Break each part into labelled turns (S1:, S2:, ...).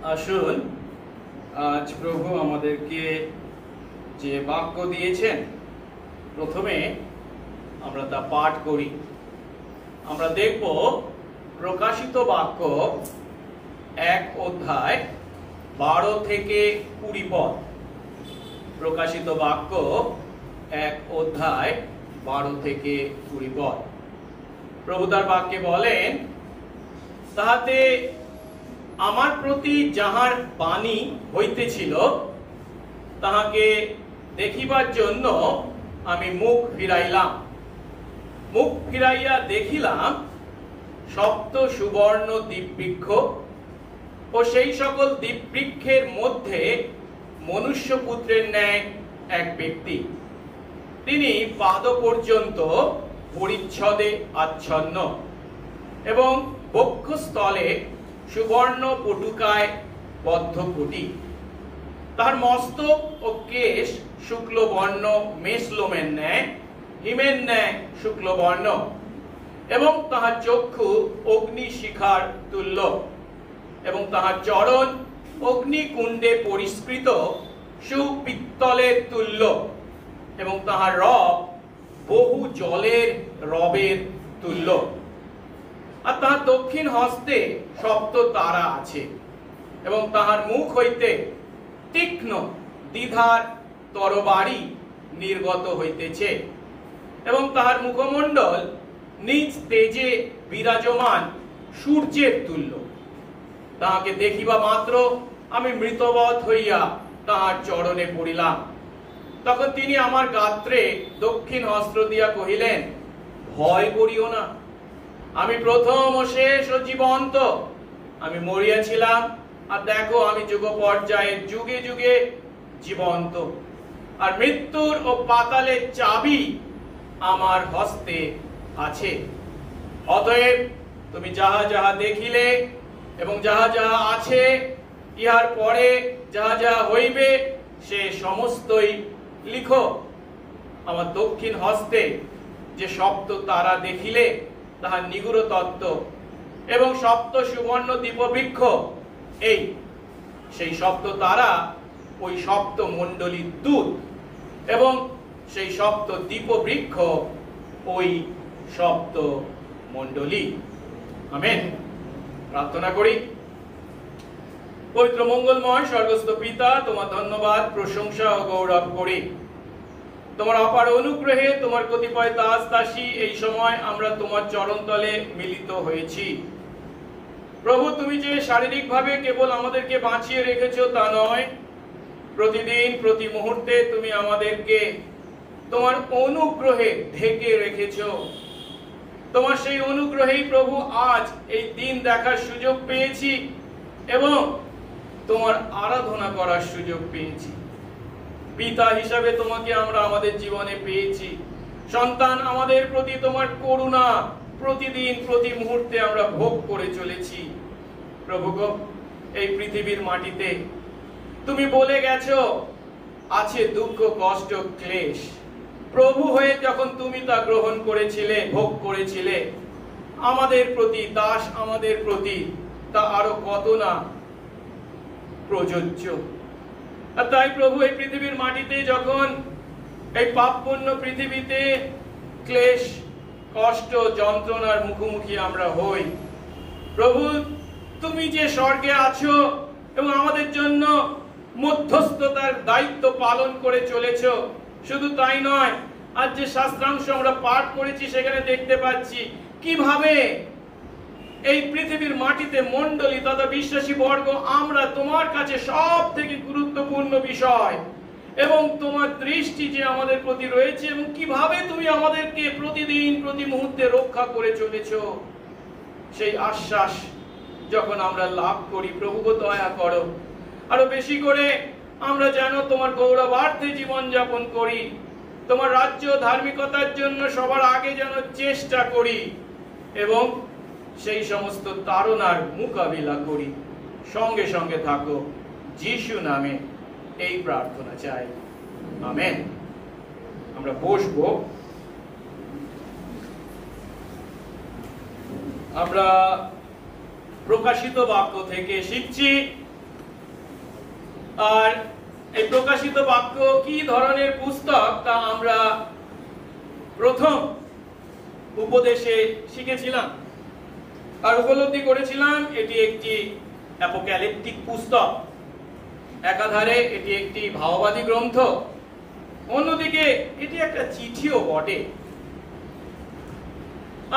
S1: আসুন আজ প্রভু আমাদেরকে যে বাক্য দিয়েছেন প্রথমে আমরা তা পাঠ করি। আমরা দেখব প্রকাশিত বাক্য 1 অধ্যায় 12 থেকে 20 পদ। প্রকাশিত বাক্য 1 অধ্যায় 12 থেকে 20 পদ। প্রভু তার বাক্যে বলেন, তাহাতে আমার প্রতি যাহার বাণী হইতেছিল তাহাকে দেখিবার জন্য আমি মুখ ফিরাইলাম। মুখ ফিরাইয়া দেখিলাম সপ্ত সুবর্ণ দ্বীপবৃক্ষ ও সেই সকল দ্বীপবৃক্ষের মধ্যে মনুষ্যপুত্রের ন্যায় এক ব্যক্তি। তিনি পাদ পর্যন্ত পরিচ্ছদে আচ্ছন্ন এবং বক্ষস্থলে সুবর্ণ পটুকায় বদ্ধ কোটি। তাহার মস্তক ও কেশ শুক্লবর্ণ মেষলোমের ন্যায়, হিমের ন্যায় শুক্লবর্ণ, এবং তাহার চক্ষু অগ্নিশিখার তুল্য, এবং তাহার চরণ অগ্নিকুণ্ডে পরিস্কৃত সুপিত্তলের তুল্য, এবং তাহার রব বহু জলের রবের তুল্য। আর তাহার দক্ষিণ হস্তে সপ্ত তারা আছে, এবং তাহার মুখ হইতে তীক্ষ্ণ দ্বিধার তরবারি নির্গত হইতেছে, এবং তাহার মুখমণ্ডল নিজ তেজে বিরাজমান সূর্যের তুল্য। তাহাকে দেখিবা মাত্র আমি মৃতবৎ হইয়া তাহার চরণে পড়িলাম। তখন তিনি আমার গাত্রে দক্ষিণ হস্ত দিয়া কহিলেন, ভয় করিও না, আমি প্রথম ও শেষ ও জীবন্ত। আমি মরিয়াছিলাম, আর দেখো আমি যুগ পর্যায়ে যুগে যুগে জীবন্ত, আর মৃত্যুর ও পাতালের চাবি আমার হস্তে আছে। অতএব তুমি যাহা যাহা দেখিলে এবং যাহা যাহা আছে, ইহার পরে যাহা যাহা হইবে, সে সমস্তই লিখো। আমার দক্ষিণ হস্তে যে সপ্ত তারা দেখিলে তাহার নিগুড় তত্ত্ব এবং সপ্ত সুবর্ণ দ্বীপবৃক্ষ, এই সেই সপ্ত তারা ওই সপ্ত মণ্ডলীর দূত, এবং সেই সপ্ত দ্বীপবৃক্ষ ওই সপ্ত মণ্ডলী। আমেন। প্রার্থনা করি। পবিত্র মঙ্গলময় স্বর্গস্থ পিতা, তোমার ধন্যবাদ প্রশংসা ও গৌরব করি। তোমার অপার অনুগ্রহে তোমার কতিপয় দাস দাসী এই সময় আমরা তোমার চরণতলে মিলিত হয়েছি। প্রভু, তুমি যে শারীরিকভাবে কেবল আমাদেরকে বাঁচিয়ে রেখেছো তা নয়, প্রতিদিন প্রতি মুহূর্তে তুমি আমাদেরকে তোমার অনুগ্রহে ঢেকে রেখেছো। তোমার সেই অনুগ্রহেই প্রভু আজ এই দিন দেখার সুযোগ পেয়েছি এবং তোমার আরাধনা করার সুযোগ পেয়েছি। পিতা হিসাবে তোমাকে আমরা আমাদের জীবনে পেয়েছি। সন্তান আমাদের প্রতি তোমার করুণা প্রতিদিন প্রতি মুহূর্তে আমরা ভোগ করে চলেছি। প্রভু গো, এই পৃথিবীর মাটিতে তুমি বলে গেছো আছে দুঃখ, কষ্ট, ক্লেশ। প্রভু হয়ে যখন তুমি তা গ্রহণ করেছিলে, ভোগ করেছিলে, আমাদের প্রতি, দাস আমাদের প্রতি তা আরো কত না প্রযোজ্য। আর তাই প্রভু, এই পৃথিবীর মাটিতে যখন এই পাপপূর্ণ পৃথিবীতে ক্লেশ, কষ্ট, যন্ত্রণার মুখোমুখি আমরা হই, প্রভু তুমি যে স্বর্গে আছো এবং আমাদের জন্য মধ্যস্থতার দায়িত্ব পালন করে চলেছ, শুধু তাই নয়, আজ যে শাস্ত্রাংশ আমরা পাঠ করেছি সেখানে দেখতে পাচ্ছি কিভাবে এই পৃথিবীর মাটিতে মণ্ডলী তথা বিশ্বাসী বর্গ আমরা তোমার কাছে সব থেকে গুরুত্বপূর্ণ বিষয়, এবং তোমার দৃষ্টি যে আমাদের প্রতি রয়েছে, এবং কিভাবে তুমি আমাদেরকে প্রতিদিন প্রতি মুহূর্তে রক্ষা করে চলেছ, সেই আশ্বাস যখন আমরা লাভ করি, প্রভু গো দয়া করো আরো বেশি করে আমরা যেন তোমার গৌরবার্থে জীবন যাপন করি, তোমার রাজ্য ধার্মিকতার জন্য সবার আগে যেন চেষ্টা করি, এবং সেই সমস্ত তাড়নার মোকাবিলা করি। সঙ্গে সঙ্গে থাকো, যিশু নামে এই প্রার্থনা চাই, আমেন। আমরা বসবো। আমরা প্রকাশিত বাক্য থেকে শিখছি আর এই প্রকাশিত বাক্য কি ধরনের পুস্তক তা আমরা প্রথম উপদেশে শিখেছিলাম আর উপলব্ধি করেছিলাম এটি একটি অ্যাপোক্যালিপটিক পুস্তক। একাধারে এটি একটি ভাববাদী গ্রন্থ, অন্যদিকে এটি একটা চিঠিও বটে।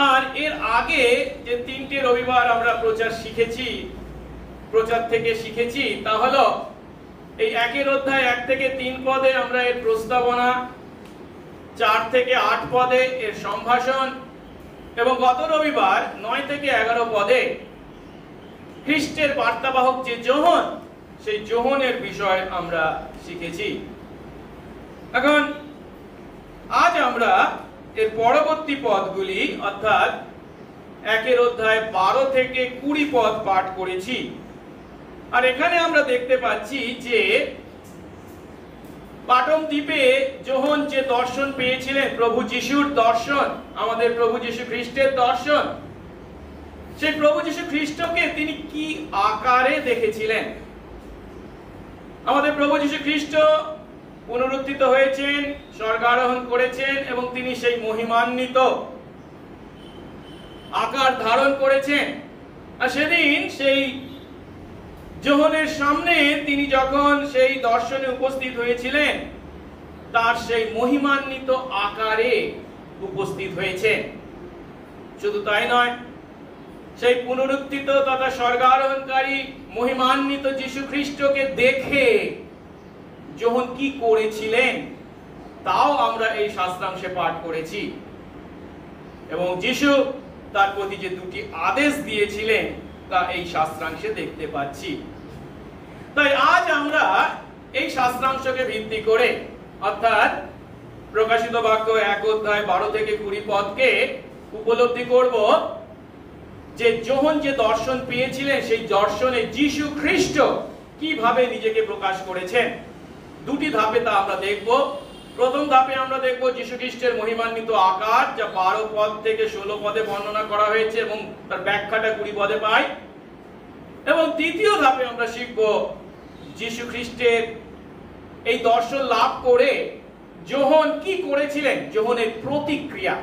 S1: আর এর আগে যে 3টে রবিবার আমরা প্রচার থেকে শিখেছি তা হলো এই 1 অধ্যায় 1 থেকে 3 পদে আমরা এর প্রস্তাবনা, 4 থেকে 8 পদে এর সম্ভাষণ এবং গত রবিবার 9 থেকে 11 পদে খ্রিস্টের বার্তাবাহক যে যোহন, সেই যোহনের বিষয় আমরা শিখেছি। এখন আজ আমরা এর পরবর্তী পদগুলি অর্থাৎ 1 অধ্যায় 12 থেকে 20 পদ পাঠ করেছি। আর এখানে আমরা দেখতে পাচ্ছি যে পাটম দ্বীপে যোহন যে দর্শন পেয়েছিলেন, প্রভু যিশুর দর্শন, আমাদের প্রভু যিশু খ্রিস্টের দর্শন, সেই প্রভু যিশু খ্রিস্টকে তিনি কি আকারে দেখেছিলেন। আমাদের প্রভু যিশু খ্রিস্ট পুনরুত্থিত হয়েছেন, স্বর্গারোহণ করেছেন এবং তিনি সেই মহিমান্বিত আকার ধারণ করেছেন। আর সেদিন সেই যোহনের সামনে তিনি যখন সেই দর্শনে উপস্থিত হয়েছিলেন, তার সেই মহিমান্বিত আকারে উপস্থিত হয়েছেন। শুধু তাই নয়, সেই পুনরুত্থিত তথা স্বর্গারোহণকারী মহিমান্বিত যিশু খ্রিস্টকে দেখে যোহন কি করেছিলেন তাও আমরা এই শাস্ত্রাংশে পাঠ করেছি এবং যিশু তার প্রতি যে 2টি আদেশ দিয়েছিলেন তা এই শাস্ত্রাংশে দেখতে পাচ্ছি। তাই আজ আমরা এই শাস্ত্রাংশকে ভিত্তি করে অর্থাৎ প্রকাশিত বাক্য 1 অধ্যায় 12 থেকে 20 পদকে উপলব্ধি করব যে যোহন যে দর্শন পেয়েছিলেন সেই দর্শনে যিশু খ্রিস্ট কিভাবে নিজেকে প্রকাশ করেছেন। 2টি ধাপে তা আমরা দেখব। প্রথম ধাপে আমরা দেখব যিশু খ্রিস্টের মহিমান্বিত আকার, যা 12 পদ থেকে 16 পদে বর্ণনা করা হয়েছে এবং তার ব্যাখ্যাটা 20 পদে পাই। এবং দ্বিতীয় ধাপে আমরা শিখব যিশু খ্রিস্টের এই দর্শন লাভ করে যোহন কি করেছিলেন, যোহনের প্রতিক্রিয়া।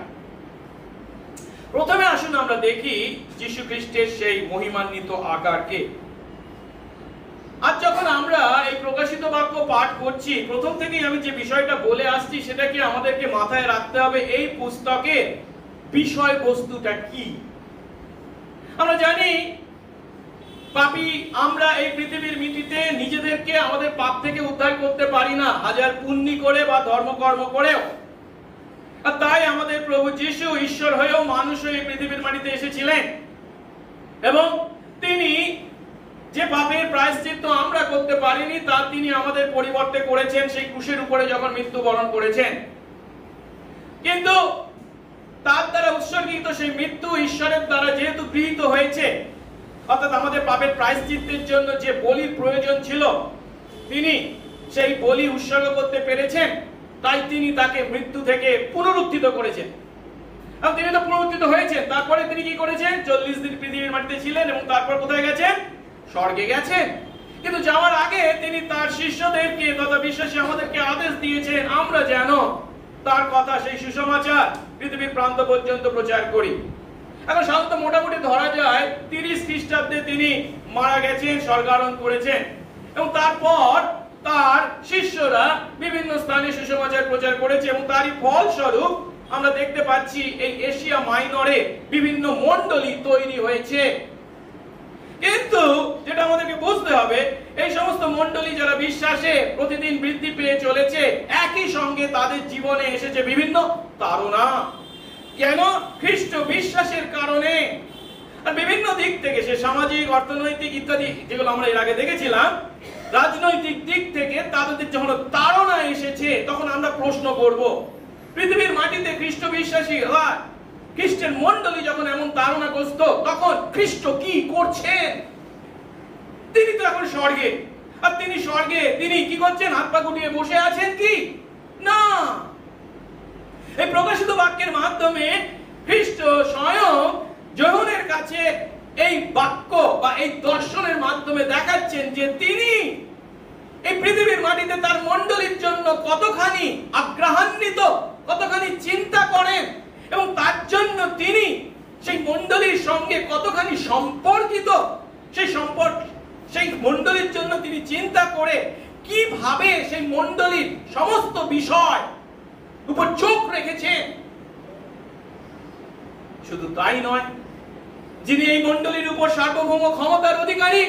S1: প্রথমে আসুন আমরা দেখি যিশু খ্রিস্টের সেই মহিমান্বিত আকারকে। আজ যখন আমরা এই প্রকাশিত বাক্য পাঠ করছি, প্রথম থেকেই আমি যে বিষয়টা বলে আসছি সেটাকে আমাদেরকে মাথায় রাখতে হবে, এই পুস্তকের বিষয়বস্তুটা কি। আমরা জানি পাপী আমরা এই পৃথিবীর মিটিতে নিজেদেরকে আমাদের পাপ থেকে উদ্ধার করতে পারি না, হাজার পুণ্যি করে বা ধর্মকর্ম করেও। আর তাই আমাদের প্রভু যিশু ঈশ্বর হয়েও মানুষ হয়ে এই পৃথিবীর মাটিতে এসেছিলেন এবং তিনি যে পাপের প্রায়শ্চিত্ত আমরা করতে পারিনি তা তিনি আমাদের পরিবর্তে করেছেন সেই ক্রুশের উপরে যখন মৃত্যুবরণ করেছেন। কিন্তু তার দ্বারা উৎসর্গিত সেই মৃত্যু ঈশ্বরের দ্বারা যেহেতু গৃহীত হয়েছে, অর্থাৎ আমাদের পাপের প্রায়শ্চিত্তের জন্য যে বলির প্রয়োজন ছিল তিনি সেই বলি উৎসর্গ করতে পেরেছেন, তাই তিনি তাকে মৃত্যু থেকে পুনরুত্থিত করেছেন। আর তিনি তো পুনরুত্থিত হয়েছেন, তারপরে তিনি কি করেছেন, 40 দিন পৃথিবীর মাটিতে ছিলেন এবং তারপর কোথায় গেছেন, স্বর্গে গেছেন। কিন্তু যাওয়ার আগে তিনি তার শিষ্যদেরকে তথা বিশ্বাসী আমাদেরকে আদেশ দিয়েছেন আমরা যেন তার কথা, সেই সুসমাচার পৃথিবীর প্রান্ত পর্যন্ত প্রচার করি। এখন সাধারণত মোটামুটি ধরা যায় 30 খ্রিস্টাব্দে তিনি মারা গেছেন, স্বর্গারোহণ করেছেন এবং তারপর তার শিষ্যরা বিভিন্ন স্থানে সুসমাচার প্রচার করেছে এবং তারই ফলস্বরূপ আমরা দেখতে পাচ্ছি এই এশিয়া মাইনরে বিভিন্ন মণ্ডলী তৈরি হয়েছে। কিন্তু যেটা আমাদেরকে বুঝতে হবে, এই সমস্ত মণ্ডলী যারা বিশ্বাসে প্রতিদিন বৃদ্ধি পেয়ে চলেছে, একই সঙ্গে তাদের জীবনে এসেছে বিভিন্ন তাড়না। কেন? খ্রিস্ট বিশ্বাসের কারণে। আর বিভিন্ন দিক থেকে, সে সামাজিক, অর্থনৈতিক ইত্যাদি যেগুলো আমরা এর আগে দেখেছিলাম, রাজনৈতিক দিক থেকে তাদের যখন তাড়না এসেছে তখন আমরা প্রশ্ন করব, পৃথিবীর মাটিতে খ্রিস্ট বিশ্বাসী খ্রিস্টের মণ্ডলী যখন এমন তাড়নাগ্রস্ত, তখন খ্রিস্ট কি করছেন? তিনি তো এখন স্বর্গে, আর তিনি স্বর্গে তিনি কি করছেন? হাত পা গুটিয়ে বসে আছেন কি না? এই প্রকাশিত বাক্যের মাধ্যমে খ্রিস্ট স্বয়ং যোহনের কাছে এই বাক্য বা এই দর্শনের মাধ্যমে দেখাচ্ছেন যে তিনি এই পৃথিবীর মাটিতে তার মণ্ডলীর জন্য কতখানি আগ্রহান্বিত, কতখানি চিন্তা করেন, এবং তার জন্য তিনি সেই মণ্ডলীর সঙ্গে কতখানি সম্পর্কিত, সেই মণ্ডলীর জন্য তিনি চিন্তা করে কিভাবে সেই মণ্ডলীর সমস্ত বিষয় উপর চোখ রেখেছেন। শুধু তাই নয়, যিনি এই মণ্ডলীর উপর সার্বভৌম ক্ষমতার অধিকারী,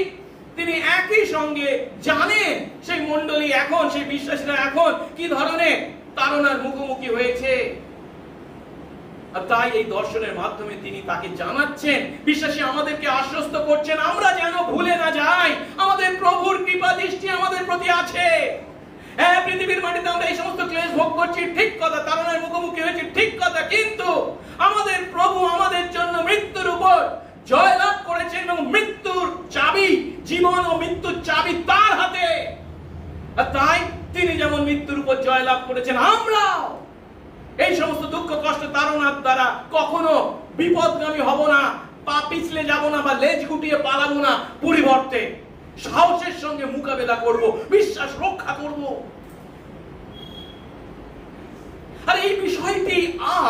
S1: তিনি একই সঙ্গে জানেন সেই মণ্ডলী এখন, সেই বিশ্বাসীরা এখন কি ধরনের তাড়নার মুখোমুখি হয়েছে। আর তাই এই দর্শনের মাধ্যমে তিনি তাকে জানাচ্ছেন, বিশ্বাসী আমাদেরকে আশ্বস্ত করছেন, আমরা যেন ভুলে না যাই আমাদের প্রভুর কৃপা দৃষ্টি আমাদের প্রতি আছে। হ্যাঁ, পৃথিবীর মাটিতে আমরা এই সমস্ত ক্লেশ ভোগ করছি, ঠিক কথা, তাড়নার মুখোমুখি হয়েছি, ঠিক কথা, কিন্তু আমাদের প্রভু আমাদের জন্য মৃত্যুর উপর জয়লাভ করেছেন, এবং মৃত্যুর চাবি, জীবন ও মৃত্যুর চাবি তার হাতে। আর তাই তিনি যেমন মৃত্যুর উপর জয়লাভ করেছেন, আমরাও এই সমস্ত দুঃখ কষ্ট তাড়নার দ্বারা কখনো বিপদগামী হব না, পা পিছলে যাব না, বা লেজ গুটিয়ে পালাবো না, পরিবর্তে সাহসের সঙ্গে মোকাবেলা করব, বিশ্বাস রক্ষা করব। আর এই বিষয়টি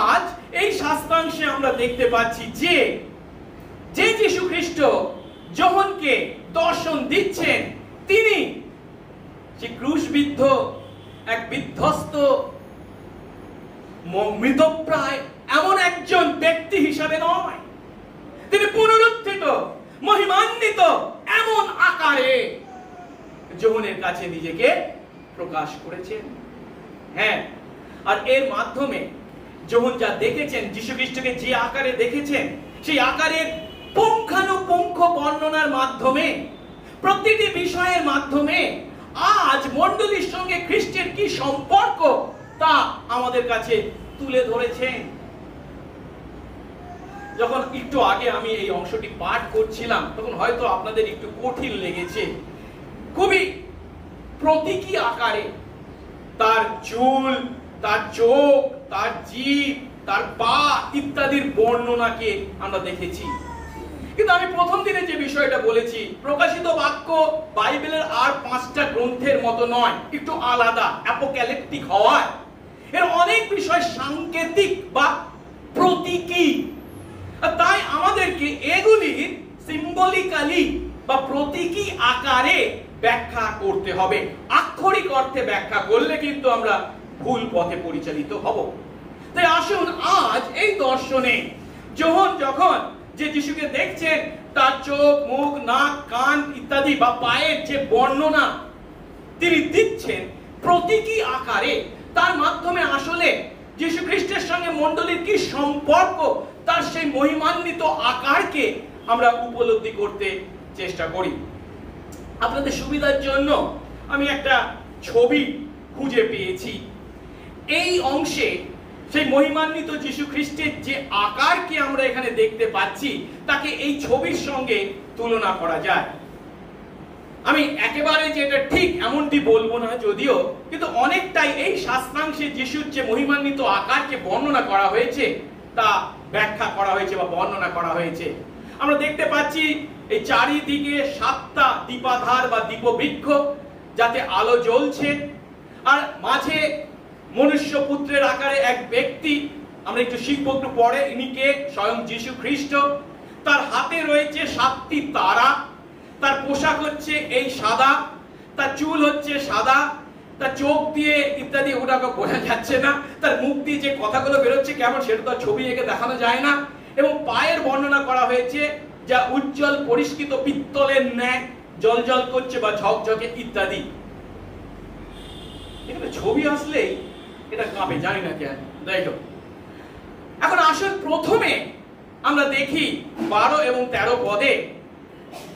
S1: আজ এই শাস্ত্রাংশে আমরা দেখতে পাচ্ছি যে যীশু খ্রিস্ট যোহনকে দর্শন দিচ্ছেন, তিনি সেই ক্রুশবিদ্ধ এক বিধ্বস্ত মৃতপ্রায় এমন একজন ব্যক্তি হিসাবে নয়, তিনি পুনরুত্থিত মহিমান্বিত এমন আকারে যোহনের কাছে নিজেকে প্রকাশ করেছেন। হ্যাঁ, আর এর মাধ্যমে যোহন যা দেখেছেন, যীশু খ্রিস্টকে যে আকারে দেখেছেন, সেই আকারের পুঙ্খানুপুঙ্খ বর্ণনার মাধ্যমে, প্রতিটি বিষয়ের মাধ্যমে আজ মণ্ডলীর সঙ্গে খ্রিস্টের কি সম্পর্ক তা আমাদের কাছে তুলে ধরেছেন। যখন একটু আগে আমি এই অংশটি পাঠ করছিলাম, তখন হয়তো আপনাদের একটু কঠিন লেগেছে। খুবই প্রতীকী আকারে তার চুল, তার চোখ, তার জিভ, তার পা ইত্যাদির বর্ণনাকে আমরা দেখেছি। কিন্তু আমি প্রথম দিনে যে বিষয়টা বলেছি, প্রকাশিত বাক্য বাইবেলের আর 5টা গ্রন্থের মতো নয়, একটু আলাদা, অ্যাপোক্যালিপটিক হওয়ায় এর অনেক বিষয় সাংকেতিক বা প্রতীকী। তাই আমাদেরকে এগুলির সিম্বলিক্যালি বা প্রতীকী আকারে ব্যাখ্যা করতে হবে। আক্ষরিক অর্থে ব্যাখ্যা করলে কিন্তু আমরা ভুল পথে পরিচালিত হব। তাই আসুন আজ এই দর্শনে যোহন যখন যে যিশুকে দেখছেন, তার চোখ, মুখ, নাক, কান ইত্যাদি বা পায়ের যে বর্ণনা তিনি দিচ্ছেন প্রতীকী আকারে, তার মাধ্যমে আসলে যীশু খ্রিস্টের সঙ্গে মণ্ডলীর কি সম্পর্ক, তার সেই মহিমান্বিত আকারকে আমরা উপলব্ধি করতে চেষ্টা করি। আপনাদের সুবিধার জন্য আমি একটা ছবি খুঁজে পেয়েছি। এই অংশে সেই মহিমান্বিত যীশু খ্রিস্টের যে আকারকে আমরা এখানে দেখতে পাচ্ছি, তাকে এই ছবির সঙ্গে তুলনা করা যায়। আমি একেবারে যে এটা ঠিক এমনটি বলবো না যদিও, কিন্তু অনেকটাই এই শাস্ত্রাংশে যিশুর যে মহিমান্বিত আকারকে বর্ণনা করা হয়েছে তা ব্যাখ্যা করা হয়েছে বা বর্ণনা করা হয়েছে। আমরা দেখতে পাচ্ছি এই চারিদিকে 7টা দীপাধার বা দীপবৃক্ষ, যাতে আলো জ্বলছে, আর মাঝে মনুষ্য পুত্রের আকারে এক ব্যক্তি, আমরা একটু শিখবো একটু পরে, ইনি কে? স্বয়ং যীশু খ্রিস্ট। তার হাতে রয়েছে 7টি তারা, তার পোশাক হচ্ছে এই সাদা, তার চুল হচ্ছে সাদা, তার চোখ দিয়ে ইত্যাদি ওটাকে বোঝা যাচ্ছে না, তার মুখ দিয়ে যে কথাগুলো বেরোচ্ছে কেমন সেটা তো ছবি এঁকে দেখানো যায় না। এবং পায়ের বর্ণনা করা হয়েছে যা উজ্জ্বল পরিষ্কৃত পিত্তলের ন্যায় জলজল করছে বা ঝকঝকে ইত্যাদি। এখানে ছবি আসলেই এটা কাঁপে, জানি না কেন। দেখো, এখন আসল প্রথমে আমরা দেখি 12 এবং 13 পদে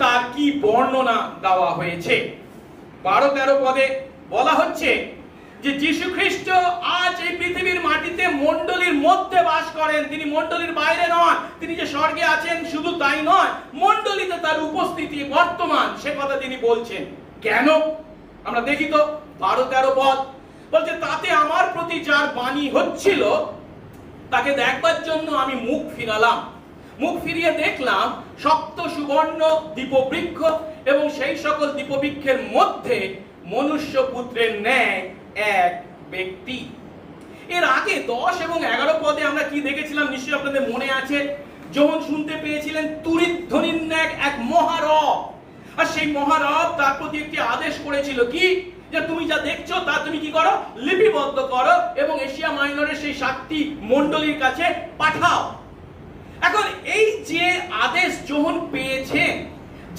S1: তার কি বর্ণনা দেওয়া হয়েছে। 12-13 পদে বলা হচ্ছে যে যীশু খ্রিস্ট আজ এই পৃথিবীর মাটিতে মণ্ডলীর মধ্যে বাস করেন। তিনি মণ্ডলীর বাইরে নন, তিনি যে স্বর্গে আছেন শুধু তাই নয়, মণ্ডলীতে তার উপস্থিতি বর্তমান, সে কথা তিনি বলছেন। কেন? আমরা দেখি তো 12-13 পদ বলছে, তাতে আমার প্রতি যার বাণী হচ্ছিল তাকে দেখবার জন্য আমি মুখ ফিরালাম। মুখ ফিরিয়ে দেখলাম সপ্ত সুবর্ণ দীপবৃক্ষ, এবং সেই সকল দীপবৃক্ষের মধ্যে মনুষ্য পুত্রের ন্যায় এক ব্যক্তি। এর আগে 10 এবং 11 পদে আমরা কি দেখেছিলাম নিশ্চয়ই আপনাদের মনে আছে। যখন শুনতে পেয়েছিলেন তুরিধ্বনির ন্যায় এক মহারব, আর সেই মহারব তার প্রতি একটি আদেশ করেছিল কি, যে তুমি যা দেখছো তা তুমি কি করো, লিপিবদ্ধ করো এবং এশিয়া মাইনরের সেই 7টি মণ্ডলীর কাছে পাঠাও। এখন এই যে আদেশ যোহন পেয়েছেন,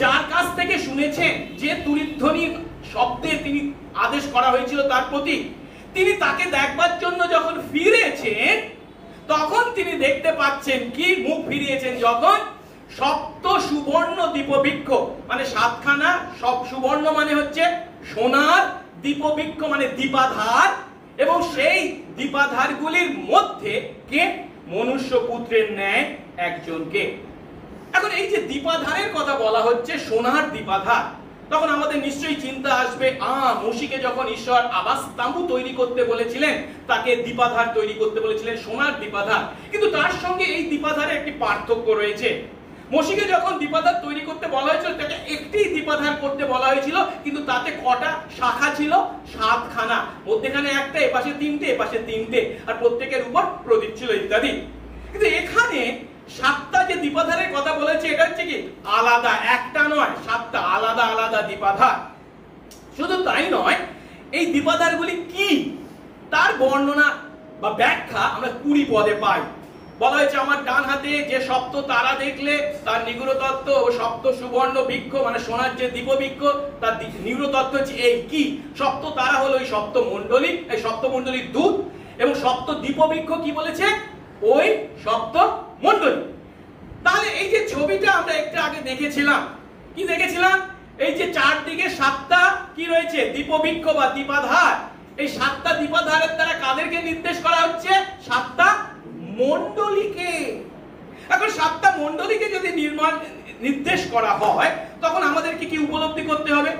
S1: যার কাছ থেকে শুনেছেন যে তুরিধ্বনির শব্দে তিনি আদেশ করা হয়েছিল তার প্রতি, তিনি তাকে দেখবার জন্য যখন ফিরেছেন তখন তিনি দেখতে পাচ্ছেন কি, মুখ ফিরিয়েছেন যখন সপ্ত সুবর্ণ দীপবৃক্ষ, মানে 7খানা সব সুবর্ণ মানে হচ্ছে সোনার, দীপবৃক্ষ মানে দীপাধার, এবং সেই দীপাধারগুলির মধ্যে কে, মনুষ্য পুত্রের ন্যায় একজনকে। এখন এই যে দীপাধারের কথা বলা হচ্ছে, সোনার দীপাধার, তখন আমাদের নিশ্চয়ই চিন্তা আসবে, মোশিকে যখন ঈশ্বর আবাস তাঁবু তৈরি করতে বলেছিলেন তাকে দীপাধার তৈরি করতে বলেছিলেন, সোনার দীপাধার। কিন্তু তার সঙ্গে এই দীপাধারে একটি পার্থক্য রয়েছে। মোশিকে যখন দীপাধার তৈরি করতে বলা হয়েছিল তাকে একটি দীপাধার করতে বলা হয়েছিল, কিন্তু তাতে কটা শাখা ছিল, 7খানা, মধ্যেখানে একটা, এপাশে 3টে, এপাশে 3টে, আর প্রত্যেকের উপর প্রদীপ ছিল ইত্যাদি। কিন্তু এখানে 7টা যে দীপাধারের কথা বলেছে এটা হচ্ছে কি আলাদা, একটা নয়, 7টা আলাদা আলাদা দীপাধার। শুধু তাই নয়, এই দীপাধারগুলি কি তার বর্ণনা বা ব্যাখ্যা আমরা 20 পদে পাই। বলা হয়েছে, আমার ডান হাতে যে সপ্ত তারা দেখলে তার নিগূঢ় তত্ত্ব, ও সপ্ত সুবর্ণ বৃক্ষ মানে সোনার যে দীপবৃক্ষ তার নিগূঢ় তত্ত্ব হচ্ছে এই কি, সপ্ত তারা হলো ওই সপ্ত মণ্ডলী, এই সপ্ত মণ্ডলীর দূত, এবং সপ্ত দীপবৃক্ষ কি বলেছে, ওই সপ্ত মণ্ডলী। তাহলে এই যে ছবিটা আমরা একটু আগে দেখেছিলাম, কি দেখেছিলাম, এই যে চারদিকে 7টা কি রয়েছে, দীপবৃক্ষ বা দীপাধার, এই 7টা দীপাধারের দ্বারা কাদেরকে নির্দেশ করা হচ্ছে, 7টা মণ্ডলীকে। এখন 7টা মণ্ডলীকে যদি নির্দেশ করা হয় তখন আমাদেরকে কি উপলব্ধি করতে হবে,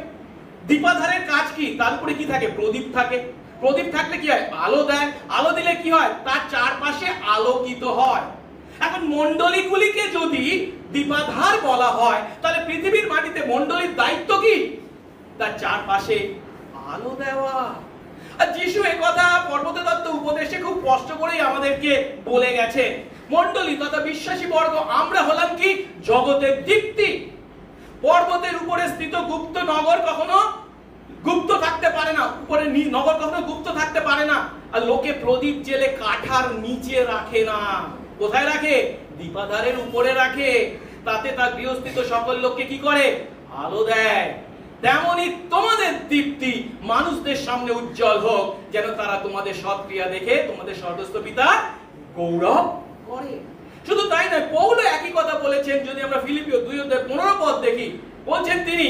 S1: দীপাধারের কাজ কি, তার উপরে কি থাকে, প্রদীপ থাকে। প্রদীপ থাকলে কি হয়, আলো দেয়, আলো দিলে কি হয়, তার চারপাশে আলোকিত হয়। এখন মণ্ডলীগুলিকে যদি দীপাধার বলা হয় তাহলে পৃথিবীর মাটিতে মণ্ডলীর দায়িত্ব কি, তার চারপাশে আলো দেওয়া। আর যিশু এই কথা পর্বতে দত্ত উপদেশে খুব স্পষ্ট করেই আমাদেরকে বলে গেছে, মণ্ডলী তথা বিশ্বাসী বর্গ আমরা হলাম কি, জগতের দীপ্তি। পর্বতের উপরে স্থিত গুপ্ত নগর কখনো গুপ্ত থাকতে পারে না, উপরে নগর কখনো গুপ্ত থাকতে পারে না। আর লোকে প্রদীপ জেলে কাঠার নিচে রাখে না, কোথায় রাখে, দীপাধারের উপরে রাখে, তাতে তার গৃহস্থিত সকল লোককে কি করে, আলো দেয়। তেমনি তোমাদের দীপ্তি মানুষদের সামনে উজ্জ্বল হোক, যেন তারা তোমাদের সৎক্রিয়া দেখে তোমাদের স্বর্গস্থ পিতা গৌরব করে। শুধু তাই নয়, পৌল একই কথা বলেছেন, যদি আমরা ফিলিপিও 2:15 পদ দেখি, বলছেন তিনি,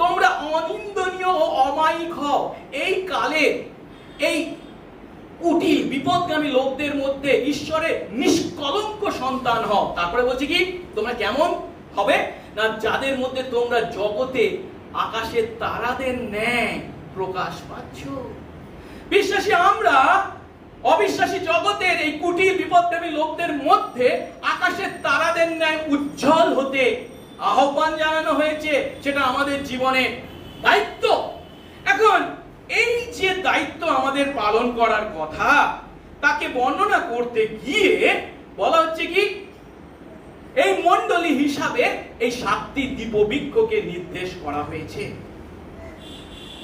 S1: তোমরা অনিন্দনীয় ও অমায়িক হও, এই কালে এই কুটিল বিপদগামী লোকদের মধ্যে ঈশ্বরের নিষ্কলঙ্ক সন্তান হও। তারপরে বলছে কি, তোমরা কেমন হবে না, যাদের মধ্যে তোমরা জগতে আকাশের তারাদের ন্যায় প্রকাশ পাচ্ছ। বিশ্বাসী আমরা অবিশ্বাসী জগতের এই কুটিল বিপদগামী লোকদের মধ্যে আকাশের তারাদের ন্যায় উজ্জ্বল হতে আহ্বান জানানো হয়েছে, সেটা আমাদের জীবনের দায়িত্ব। এখন এই যে দায়িত্ব আমাদের পালন করার কথা, তাকে বর্ণনা করতে গিয়ে বলা হচ্ছে কি, এই মণ্ডলী হিসাবে এই 7টি দীপবৃক্ষকে নির্দেশ করা হয়েছে।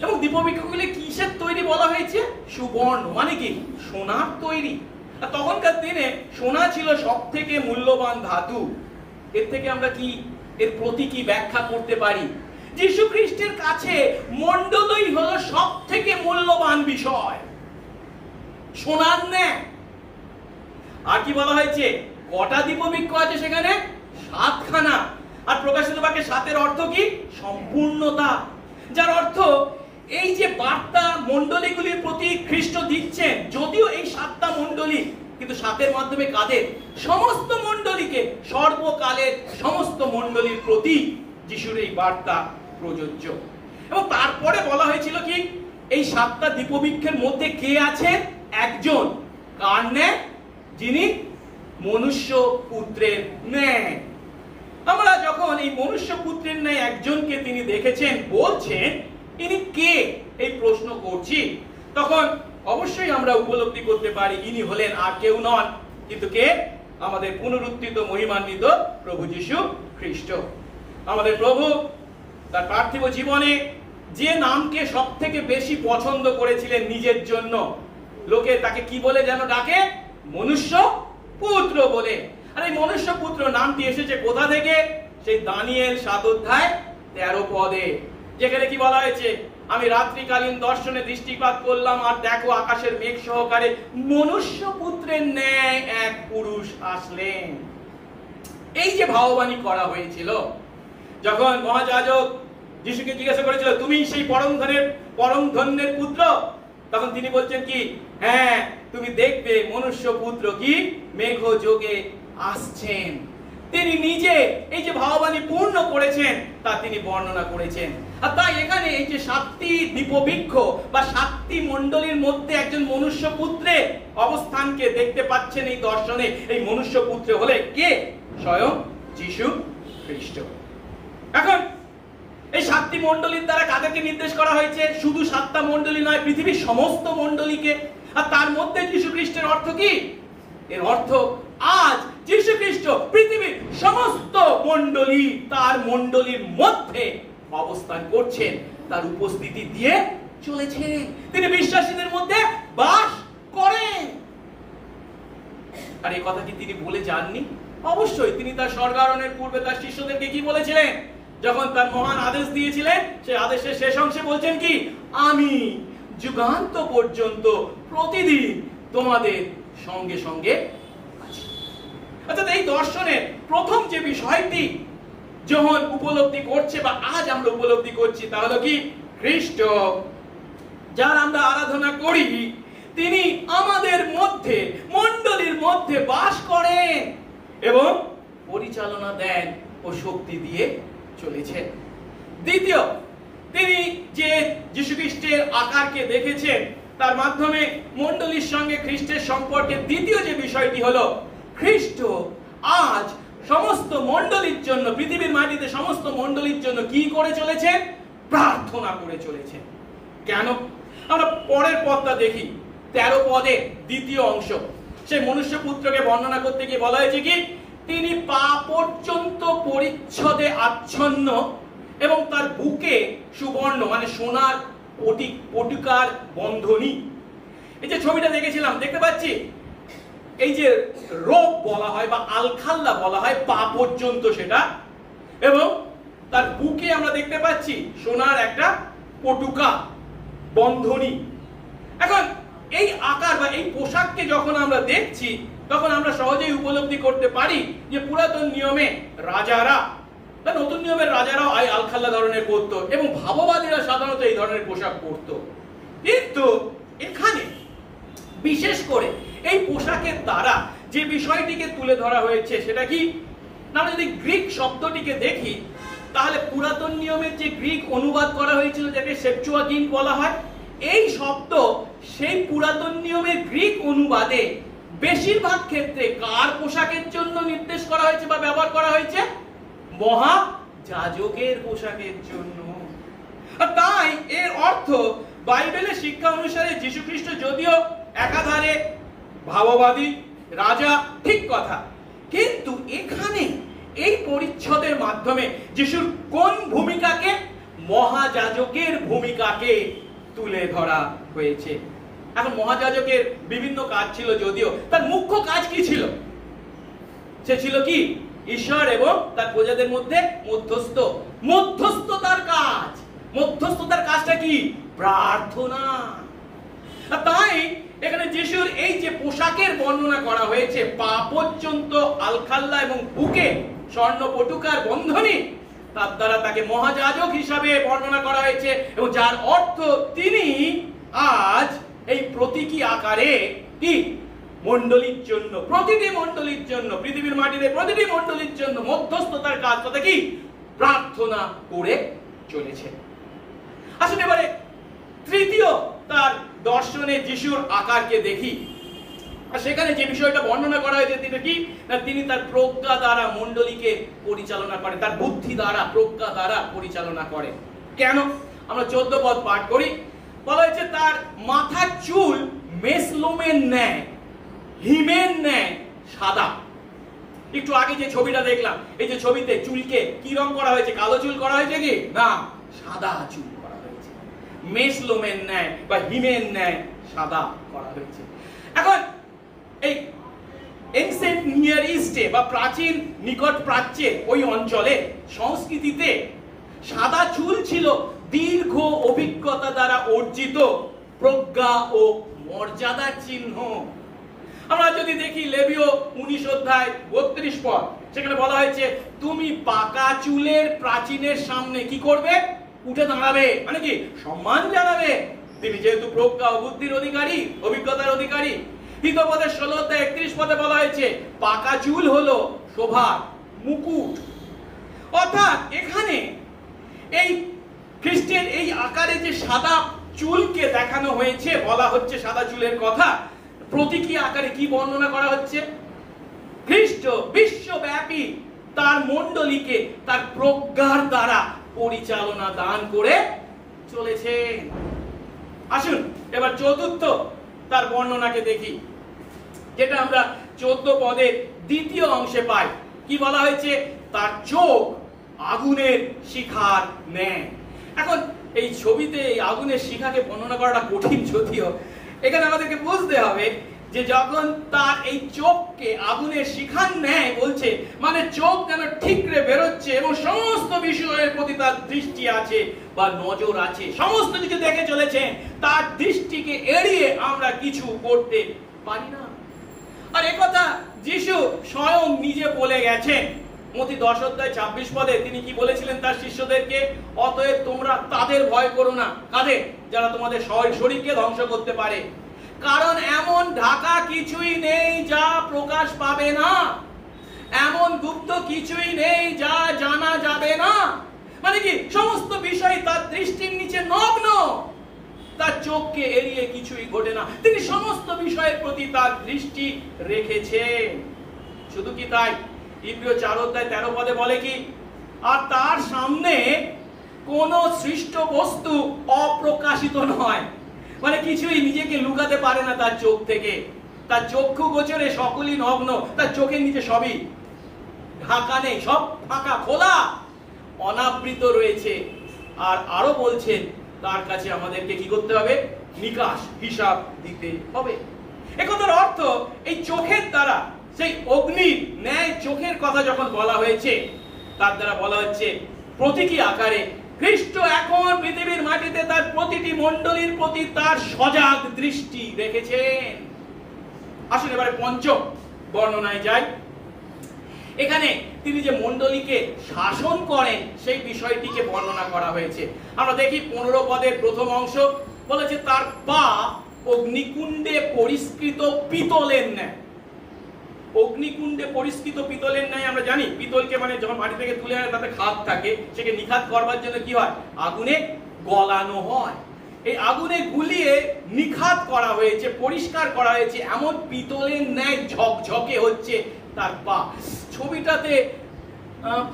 S1: এবং দীপবৃক্ষগুলি কিসের তৈরি বলা হয়েছে, সুবর্ণ মানে কি, সোনার তৈরি। আর তখনকার দিনে সোনা ছিল সবথেকে মূল্যবান ধাতু। এর থেকে আমরা কি, এর প্রতি কি ব্যাখ্যা করতে পারি, যীশু খ্রিস্টের কাছে মণ্ডলী হলো সবথেকে মূল্যবান বিষয়, সোনার ন্যায়। আর কি বলা হয়েছে, কটা দীপবৃক্ষ আছে সেখানে, 7খানা। আর প্রকাশিত বাক্যে 7-এর অর্থ কি, সম্পূর্ণতা। যার অর্থ এই যে বার্তা মণ্ডলীগুলির প্রতি খ্রিস্ট দিচ্ছেন, যদিও এই 7টা মণ্ডলী, কিন্তু 7-এর মাধ্যমে কাদের, সমস্ত মণ্ডলীকে, সর্বকালের সমস্ত মণ্ডলীর প্রতি যিশুর এই বার্তা প্রযোজ্য। এবং তারপরে বলা হয়েছিল কি, এই 7টা দীপবৃক্ষের মধ্যে কে আছেন, একজন, কার ন্যায়, যিনি মনুষ্য পুত্রের ন্যায়। আমরা যখন এই মনুষ্য পুত্রের ন্যায় একজনকে তিনি দেখেছেন, বলছেন ইনি কে, এই প্রশ্ন করছি, তখন অবশ্যই আমরা উপলব্ধি করতে পারি ইনি হলেন আর কেউ নন, কিন্তু কে? আমাদের পুনরুত্থিত মহিমান্বিত প্রভু যীশু খ্রিস্ট। আমাদের প্রভু তার পার্থিব জীবনে যে নামকে সব থেকে বেশি পছন্দ করেছিলেন নিজের জন্য, লোকে তাকে কি বলে যেন ডাকে? মনুষ্য পুত্র বলে। আর এই মনুষ্য পুত্র নামটি এসেছে কোথা থেকে? সেই দানিয়েল 7 অধ্যায় 13 পদে, যেখানে কি বলা হয়েছে? আমি রাত্রিকালীন দর্শনে দৃষ্টিপাত করলাম, আর দেখো আকাশের মেঘ সহকারে মনুষ্য পুত্রের ন্যায় এক পুরুষ আসলেন। এই যে ভাববাণী করা হয়েছিল, যখন মহাযাজক যিশুকে জিজ্ঞাসা করেছিল তুমি সেই পরম ধন্যের পুত্র, তখন তিনি বলছেন কি? হ্যাঁ, তুমি দেখবে মনুষ্য পুত্র কি মেঘ যোগে আসছেন। তিনি নিজে এই যে ভাববাণী পূর্ণ করেছেন তা তিনি বর্ণনা করেছেন। আর তাই এখানে এই যে 7টি দীপবৃক্ষ বা 7টি মণ্ডলীর মধ্যে একজন মনুষ্য পুত্রের অবস্থানকে দেখতে পাচ্ছেন এই দর্শনে। এই মনুষ্য পুত্র হলে কে? স্বয়ং যীশু খ্রিস্ট। এখন এই 7টি মণ্ডলীর দ্বারা কাদেরকে নির্দেশ করা হয়েছে? শুধু 7টা মণ্ডলী নয়, পৃথিবীর সমস্ত মণ্ডলীকে। আর তার মধ্যে যীশু খ্রিস্টের অর্থ কি? এর অর্থ আজ যীশু খ্রিস্ট পৃথিবীর সমস্ত মণ্ডলী, তার মণ্ডলীর মধ্যে অবস্থান করছেন, তার উপস্থিতি দিয়ে চলেছেন। তিনি বিশ্বাসীদের মধ্যে বাস করেন। আর এই কথা কি তিনি বলে যাননি? অবশ্যই তিনি তার স্বর্গারোহণের পূর্বে তার শিষ্যদেরকে কি বলেছিলেন? যখন তার মহান আদেশ দিয়েছিলেন, সেই আদেশের শেষ অংশে বলছেন কি? আমি যুগান্ত পর্যন্ত প্রতিদিন তোমাদের সঙ্গে সঙ্গে আছি। অর্থাৎ এই দর্শনের প্রথম যে বিষয়টি যখন উপলব্ধি করছে বা আজ আমরা উপলব্ধি করছি, তা হলো কি? খ্রিস্ট যার আমরা আরাধনা করি, তিনি আমাদের মধ্যে মণ্ডলীর মধ্যে বাস করেন এবং পরিচালনা দেন ও শক্তি দিয়ে চলেছেন। দ্বিতীয়, তিনি যে যীশু খ্রিস্টের আকারকে দেখেছেন, তার মাধ্যমে মণ্ডলীর সঙ্গে খ্রিস্টের সম্পর্কের দ্বিতীয় যে বিষয়টি হলো, খ্রিস্ট আজ সমস্ত মণ্ডলীর জন্য, পৃথিবীর মাটিতে সমস্ত মণ্ডলীর জন্য কি করে চলেছেন? প্রার্থনা করে চলেছেন। কেন? আমরা পরের পদটা দেখি, 13 পদে দ্বিতীয় অংশ। সেই মনুষ্য পুত্রকে বর্ণনা করতে গিয়ে বলা হয়েছে কি? তিনি পা পর্যন্ত পরিচ্ছদে আচ্ছন্ন এবং তার বুকে সুবর্ণ মানে সোনার পটুকার বন্ধনী। এই যে ছবিটা দেখেছিলাম, দেখতে পাচ্ছি এই যে রোপ বলা হয় বা আলখাল্লা বলা হয় পা পর্যন্ত সেটা, এবং তার বুকে আমরা দেখতে পাচ্ছি সোনার একটা পটুকা বন্ধনী। এখন এই আকার বা এই পোশাককে যখন আমরা দেখছি, তখন আমরা সহজেই উপলব্ধি করতে পারি যে পুরাতন নিয়মে রাজারা বা নতুন নিয়মের রাজারাও এই আলখাল্লা ধরনের পরতো এবং ভাববাদীরা সাধারণত এই ধরনের পোশাক পরতো। কিন্তু এখানে বিশেষ করে এই পোশাকের দ্বারা যে বিষয়টিকে তুলে ধরা হয়েছে সেটা কি? না, আমরা যদি গ্রিক শব্দটিকে দেখি, তাহলে পুরাতন নিয়মের যে গ্রিক অনুবাদ করা হয়েছিল, যাকে সেপচুয়াগিন্ট বলা হয়, এই শব্দ সেই পুরাতন নিয়মের গ্রিক অনুবাদে বেশিরভাগ ক্ষেত্রে কার পোশাকের জন্য নির্দেশ করা হয়েছে বা ব্যবহার করা হয়েছে? মহাযাজকের পোশাকের জন্য। তাই এর অর্থ বাইবেলের শিক্ষা অনুসারে যীশু খ্রিস্ট যদিও একাধারে ভাববাদী রাজা, ঠিক কথা, কিন্তু এখানে এই পরিচ্ছদের মাধ্যমে যিশুর কোন ভূমিকাকে? মহাযাজকের ভূমিকাকে তুলে ধরা হয়েছে। এখন মহাযাজকের বিভিন্ন কাজ ছিল, যদিও তার মুখ্য কাজ কি ছিল? সে ছিল কি? ঈশ্বর এবং তার প্রজাদের মধ্যে মধ্যস্থতার কাজ। মধ্যস্থতার কাজটা কি? প্রার্থনা। তাই এখানে যিশুর এই যে পোশাকের বর্ণনা করা হয়েছে, পা পর্যন্ত আলখাল্লা এবং বুকে স্বর্ণ পটুকার বন্ধনী, তার দ্বারা তাকে মহাযাজক হিসাবে বর্ণনা করা হয়েছে, এবং যার অর্থ তিনি আজ এই প্রতীকী আকারে কি? মণ্ডলীর জন্য, প্রতিটি মণ্ডলীর জন্য, পৃথিবীর মাটিতে প্রতিটি মণ্ডলীর জন্য মধ্যস্থতার কাজ, কথা কি? প্রার্থনা করে চলেছে। আসলে এবারে তৃতীয় তার দর্শনে যিশুর আকারকে দেখি, আর সেখানে যে বিষয়টা বর্ণনা করা হয়েছে সেটা কি? না, তিনি তার প্রজ্ঞা দ্বারা মণ্ডলীকে পরিচালনা করে, তার বুদ্ধি দ্বারা, প্রজ্ঞা দ্বারা পরিচালনা করে। কেন? আমরা 14 পদ পাঠ করি। বলা হয়েছে তার মাথার চুল মেসলোমের ন্যায়, হিমের ন্যায় সাদা। একটু আগে যে ছবিটা দেখলাম, এই যে ছবিতে চুলকে কি রং করা হয়েছে? কালো চুল করা হয়েছে কি না, সাদা চুল করা হয়েছে, মেসলোমের ন্যায় বা হিমের ন্যায় সাদা করা হয়েছে। এখন এই এনসেন্ট নিয়ার ইস্টে বা প্রাচীন নিকট প্রাচ্যে ওই অঞ্চলে সংস্কৃতিতে সাদা চুল ছিল দীর্ঘ অভিজ্ঞতা দ্বারা অর্জিত প্রজ্ঞা ও মর্যাদার চিহ্ন। আমরা যদি দেখি লেবীয় 19 অধ্যায় 32 পদ, সেখানে বলা হয়েছে তুমি পাকা চুলের প্রাচীনের সামনে কি করবে? উঠে দাঁড়াবে, মানে কি সম্মান জানাবে। তিনি যেহেতু প্রজ্ঞা ও বুদ্ধির অধিকারী, অভিজ্ঞতার অধিকারী। হিতোপদের 16 অধ্যায় 31 পদে বলা হয়েছে পাকা চুল হলো শোভার মুকুট। অর্থাৎ এখানে এই খ্রিস্টের এই আকারে যে সাদা চুলকে দেখানো হয়েছে, বলা হচ্ছে সাদা চুলের কথা, প্রতীকী আকারে কি বর্ণনা করা হচ্ছে? খ্রিস্ট বিশ্বব্যাপী তার মণ্ডলীকে তার প্রজ্ঞার দ্বারা পরিচালনা দান করে চলেছেন। আসুন এবার চতুর্থ তার বর্ণনাকে দেখি, যেটা আমরা 14 পদের দ্বিতীয় অংশে পাই। কি বলা হয়েছে? তার চোখ আগুনের শিখার ন্যায়। এখন এই ছবিতে এই আগুনের শিখাকে বর্ণনা করাটা কঠিন, যদিও এখানে আমাদেরকে বুঝতে হবে যে যখন তার এই চোখকে আগুনের শিখার ন্যায় বলছে, মানে চোখ যেন ঠিকরে বেরোচ্ছে এবং সমস্ত বিষয়ের প্রতি তার দৃষ্টি আছে বা নজর আছে, সমস্ত কিছু দেখে চলেছেন, তার দৃষ্টিকে এড়িয়ে আমরা কিছু করতে পারি না। আর একথা যিশু স্বয়ং নিজে বলে গেছেন। মতি 10 অধ্যায় 26 পদে তিনি কি বলেছিলেন তার শিষ্যদেরকে? অতএব তোমরা তাদের ভয় করো না। কাদের? যারা তোমাদের শরীরকে ধ্বংস করতে পারে। কারণ এমন ঢাকা কিছুই নেই যা প্রকাশ পাবে না, এমন গুপ্ত কিছুই নেই যা জানা যাবে না। মানে কি সমস্ত বিষয় তার দৃষ্টির নিচে নগ্ন, তার চোখকে এড়িয়ে কিছুই ঘটে না। তিনি সমস্ত বিষয়ের প্রতি তার দৃষ্টি রেখেছেন। শুধু কি তাই, ইব্রিয় 4 অধ্যায় 13 পদে বলে কি? আর তার সামনে কোন সৃষ্ট বস্তু অপ্রকাশিত নয়, মানে কিছুই নিজেকে লুকাতে পারে না তার চোখ থেকে। তার চক্ষু গোচরে সকলই নগ্ন, তার চোখের নিচে সবই ঢাকা নেই, সব ফাঁকা, খোলা, অনাবৃত রয়েছে। আর আরো বলছেন তার কাছে আমাদেরকে কি করতে হবে? নিকাশ, হিসাব দিতে হবে। একথার অর্থ এই চোখের দ্বারা, সেই অগ্নির ন্যায় চোখের কথা যখন বলা হয়েছে, তার দ্বারা বলা হচ্ছে প্রতীকী আকারে খ্রিস্ট এখন পৃথিবীর মাটিতে তার প্রতিটি মণ্ডলীর প্রতি তার সজাগ দৃষ্টি রেখেছেন। আসুন এবারে পঞ্চম বর্ণনায় যাই। এখানে তিনি যে মণ্ডলীকে শাসন করেন সেই বিষয়টিকে বর্ণনা করা হয়েছে। আমরা দেখি 15 পদের প্রথম অংশ বলেছে তার পা অগ্নিকুণ্ডে পরিস্কৃত পিতলের ন্যায়। অগ্নিকুণ্ডে পরিস্কৃত পিতলের ন্যায় আমরা জানি পিতলকে মানে যখন মাটি থেকে তুলে আনে তাতে খাদ থাকে, সেকে নিখাত করবার জন্য কি হয়? আগুনে গলানো হয়। এই আগুনে গুলিয়ে নিখাত করা হয়েছে, পরিষ্কার করা হয়েছে, এমন পিতলের ন্যায় ঝকঝকে হচ্ছে তার পা। ছবিটাতে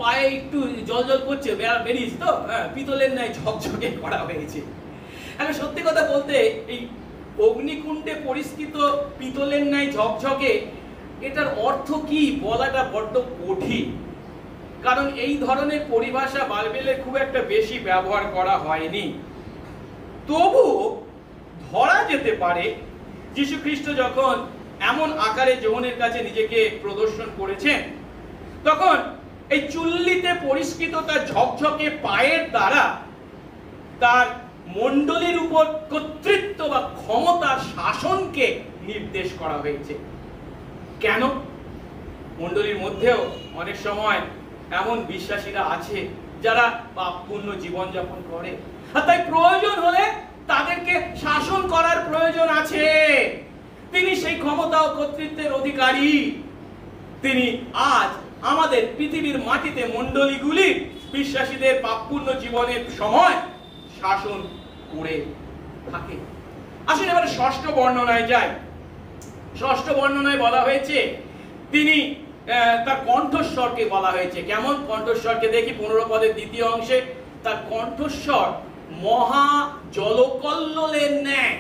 S1: পায়ে একটু জল জল করছে, বেরিয়েছে তো, পিতলের ন্যায় ঝকঝকে করা হয়েছে। আমি সত্যি কথা বলতে এই অগ্নিকুণ্ডে পরিস্কৃত পিতলের ন্যায় ঝকঝকে, এটার অর্থ কি বলাটা বড্ড কঠিন, কারণ এই ধরনের পরিভাষা বাইবেলে খুব একটা বেশি ব্যবহার করা হয়নি। তবু ধরা যেতে পারে যীশু খ্রিস্ট যখন এমন আকারে যৌবনের কাছে নিজেকে প্রদর্শন করেছেন, তখন এই চুল্লিতে পরিস্কৃত তার ঝকঝকে পায়ের দ্বারা তার মণ্ডলীর উপর কর্তৃত্ব বা ক্ষমতার শাসনকে নির্দেশ করা হয়েছে। কেন? মণ্ডলীর মধ্যেও অনেক সময় এমন বিশ্বাসীরা আছে যারা পাপপূর্ণ জীবনযাপন করে, আর তাই প্রয়োজন হলে তাদেরকে শাসন করার প্রয়োজন আছে। তিনি সেই ক্ষমতা ও কর্তৃত্বের অধিকারী। তিনি আজ আমাদের পৃথিবীর মাটিতে মণ্ডলীগুলি বিশ্বাসীদের পাপপূর্ণ জীবনের সময় শাসন করে থাকে। আসুন এবারে ষষ্ঠ বর্ণনায় যাই। ষষ্ঠ বর্ণনায় বলা হয়েছে তিনি তার কণ্ঠস্বরকে বলা হয়েছে। কেমন কণ্ঠস্বরকে দেখি 15 পদের দ্বিতীয় অংশে। তার কণ্ঠস্বর মহা জলকল্লোলের ন্যায়।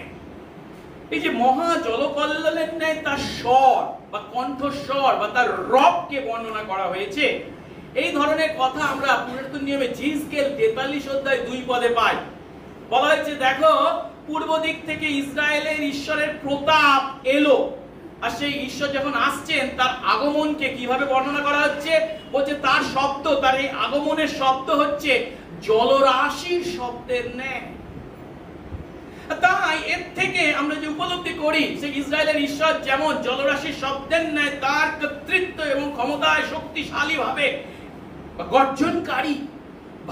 S1: এই যে মহা জলকল্লোলের ন্যায় তার স্বর বা কণ্ঠস্বর বা তার রবকে বর্ণনা করা হয়েছে। এই ধরনের কথা আমরা পুরাতন নিয়মে জিজকেল 43 অধ্যায় 2 পদে পাই। বলা হয়েছে, দেখো পূর্ব দিক থেকে ইসরায়েলের ঈশ্বরের প্রতাপ এলো। আর সেই ঈশ্বর যখন আসছেন তার আগমনকে কিভাবে বর্ণনা করা হচ্ছে, বলছে তার শব্দ, তার এই আগমনের শব্দ হচ্ছে জলরাশির শব্দের ন্যায়। তাই এর থেকে আমরা যে উপলব্ধি করি সেই ইসরায়েলের ঈশ্বর যেমন জলরাশির শব্দের ন্যায় তার কর্তৃত্ব এবং ক্ষমতায় শক্তিশালী ভাবে গর্জনকারী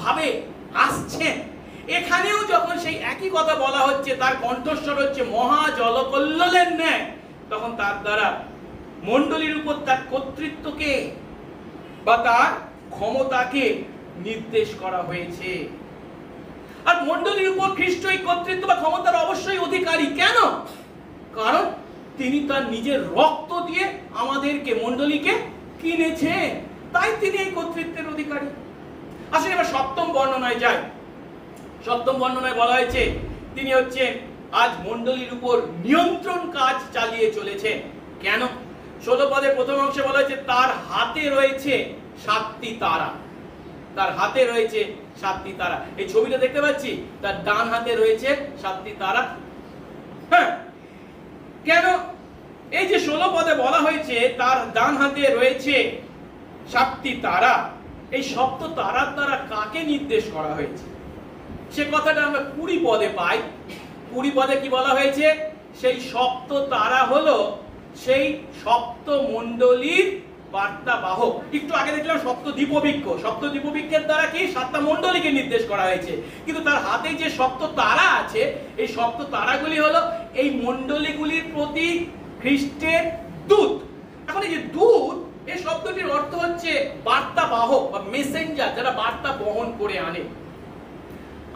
S1: ভাবে আসছেন, এখানেও যখন সেই একই কথা বলা হচ্ছে, তার কণ্ঠস্বর হচ্ছে মহা জলকল্লোলের ন্যায়, তখন তার দ্বারা মণ্ডলীর উপর তার কর্তৃত্বকে বা তার ক্ষমতাকে নির্দেশ করা হয়েছে। আর মণ্ডলীর উপর খ্রিস্ট এই কর্তৃত্ব বা ক্ষমতার অবশ্যই অধিকারী। কেন? কারণ তিনি তার নিজের রক্ত দিয়ে আমাদেরকে, মণ্ডলীকে কিনেছেন, তাই তিনি এই কর্তৃত্বের অধিকারী। আসলে এবার সপ্তম বর্ণনায় যাই। সপ্তম বর্ণনায় বলা হয়েছে তিনি হচ্ছেন আজ মণ্ডলীর উপর নিয়ন্ত্রণ কাজ চালিয়ে চলেছেন। কেন? 16 পদে প্রথম অংশে বলা হয়েছে তার হাতে রয়েছে 7টি তারা। তার হাতে রয়েছে 7টি তারা। এই ছবিটা দেখতে পাচ্ছি, তার ডান হাতে রয়েছে 7টি তারা। হ্যাঁ, কেন? এই যে 16 পদে বলা হয়েছে তার ডান হাতে রয়েছে 7টি তারা, এই সপ্ত তারার দ্বারা কাকে নির্দেশ করা হয়েছে সে কথাটা আমরা 20 পদে পাই। 20 পদে কি বলা হয়েছে? সেই সপ্ত তারা হলো সেই সপ্ত মণ্ডলীর বার্তাবাহক। একটু আগে দেখলাম সপ্ত দীপবৃক্ষ, সপ্ত দীপবৃক্ষের দ্বারা কি 7টা মণ্ডলীকে নির্দেশ করা হয়েছে, কিন্তু তার হাতে যে সপ্ত তারা আছে, এই সপ্ত তারাগুলি হলো এই মণ্ডলীগুলির প্রতি খ্রিস্টের দূত। এখন এই যে দূত, এই শব্দটির অর্থ হচ্ছে বার্তাবাহক বা মেসেঞ্জার, যারা বার্তা বহন করে আনে।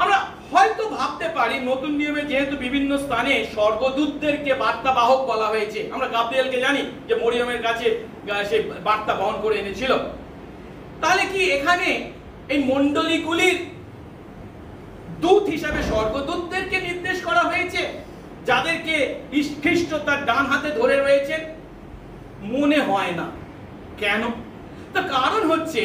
S1: আমরা হয়তো ভাবতে পারি নতুন নিয়মে যেহেতু বিভিন্ন স্থানে স্বর্গদূতদেরকে বার্তাবাহক বলা হয়েছে, আমরা গাব্রিয়েলকে জানি যে মরিয়মের কাছে সে বার্তা বহন করে এনেছিল, তাহলে কি এখানে এই মণ্ডলীগুলির দূত হিসাবে স্বর্গদূতদেরকে নির্দেশ করা হয়েছে, যাদেরকে খ্রিস্ট তার ডান হাতে ধরে রয়েছেন? মনে হয় না। কেন? তার কারণ হচ্ছে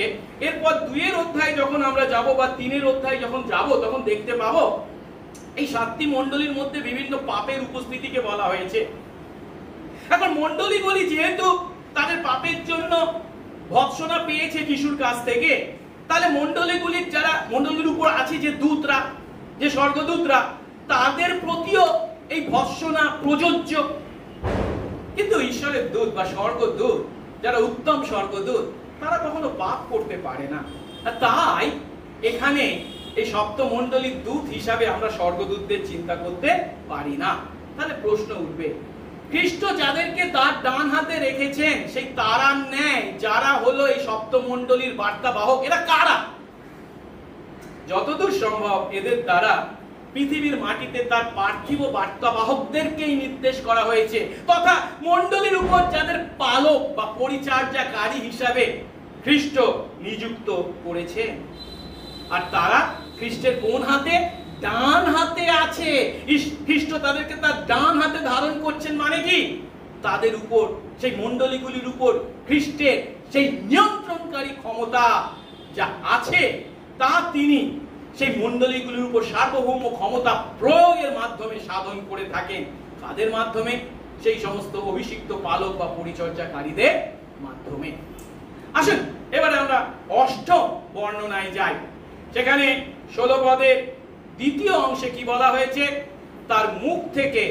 S1: এরপর 2 অধ্যায় যখন আমরা যাব বা 3 অধ্যায় যখন যাব, তখন দেখতে পাবো এই 7টি মণ্ডলীর মধ্যে বিভিন্ন পাপের উপস্থিতিকে বলা হয়েছে। এখন মণ্ডলীগুলি যেহেতু তাদের পাপের জন্য ভৎসনা পেয়েছে যিশুর কাছ থেকে, তাহলে মণ্ডলীগুলির যারা মণ্ডলীর উপর আছে যে দূতরা, যে স্বর্গদূতরা, তাদের প্রতিও এই ভৎসনা প্রযোজ্য। কিন্তু ঈশ্বরের দূত বা স্বর্গদূত, যারা উত্তম স্বর্গদূত, তারা কখনো পাপ করতে পারে না। তাই এখানে এই সপ্ত মণ্ডলীর দূত হিসাবে আমরা স্বর্গদূতদের চিন্তা করতে পারি না। তাহলে প্রশ্ন উঠবে, খ্রিস্ট যাদেরকে তার ডান হাতে রেখেছেন সেই তারার ন্যায় যারা হলো এই সপ্ত মণ্ডলীর বার্তাবাহক, এরা কারা? যতদূর সম্ভব এদের দ্বারা পৃথিবীর মাটিতে তার পার্থিব বার্তাবাহকদেরকেই নির্দেশ করা হয়েছে, তথা মণ্ডলীর উপর যাদের পালক বা পরিচর্যাকারী হিসাবে খ্রিস্ট নিযুক্ত করেছেন। আর তারা খ্রিস্টের কোন হাতে? ডান হাতে আছে। খ্রিস্ট তাদেরকে তার ডান হাতে ধারণ করছেন, মানে কি তাদের উপর, সেই মণ্ডলীগুলির উপর খ্রিস্টের সেই নিয়ন্ত্রণকারী ক্ষমতা যা আছে, তা তিনি সেই মণ্ডলীগুলির উপর সার্বভৌম ক্ষমতা প্রয়োগের মাধ্যমে সাধন করে থাকেন। কাদের মাধ্যমে? সেই সমস্ত অভিষিক্ত পালক বা পরিচর্যাকারীদের মাধ্যমে। আসুন এবারে আমরা 8ম বর্ণনায় যাই। সেখানে 16 পদের 2য় অংশে কি বলা হয়েছে? তার মুখ থেকে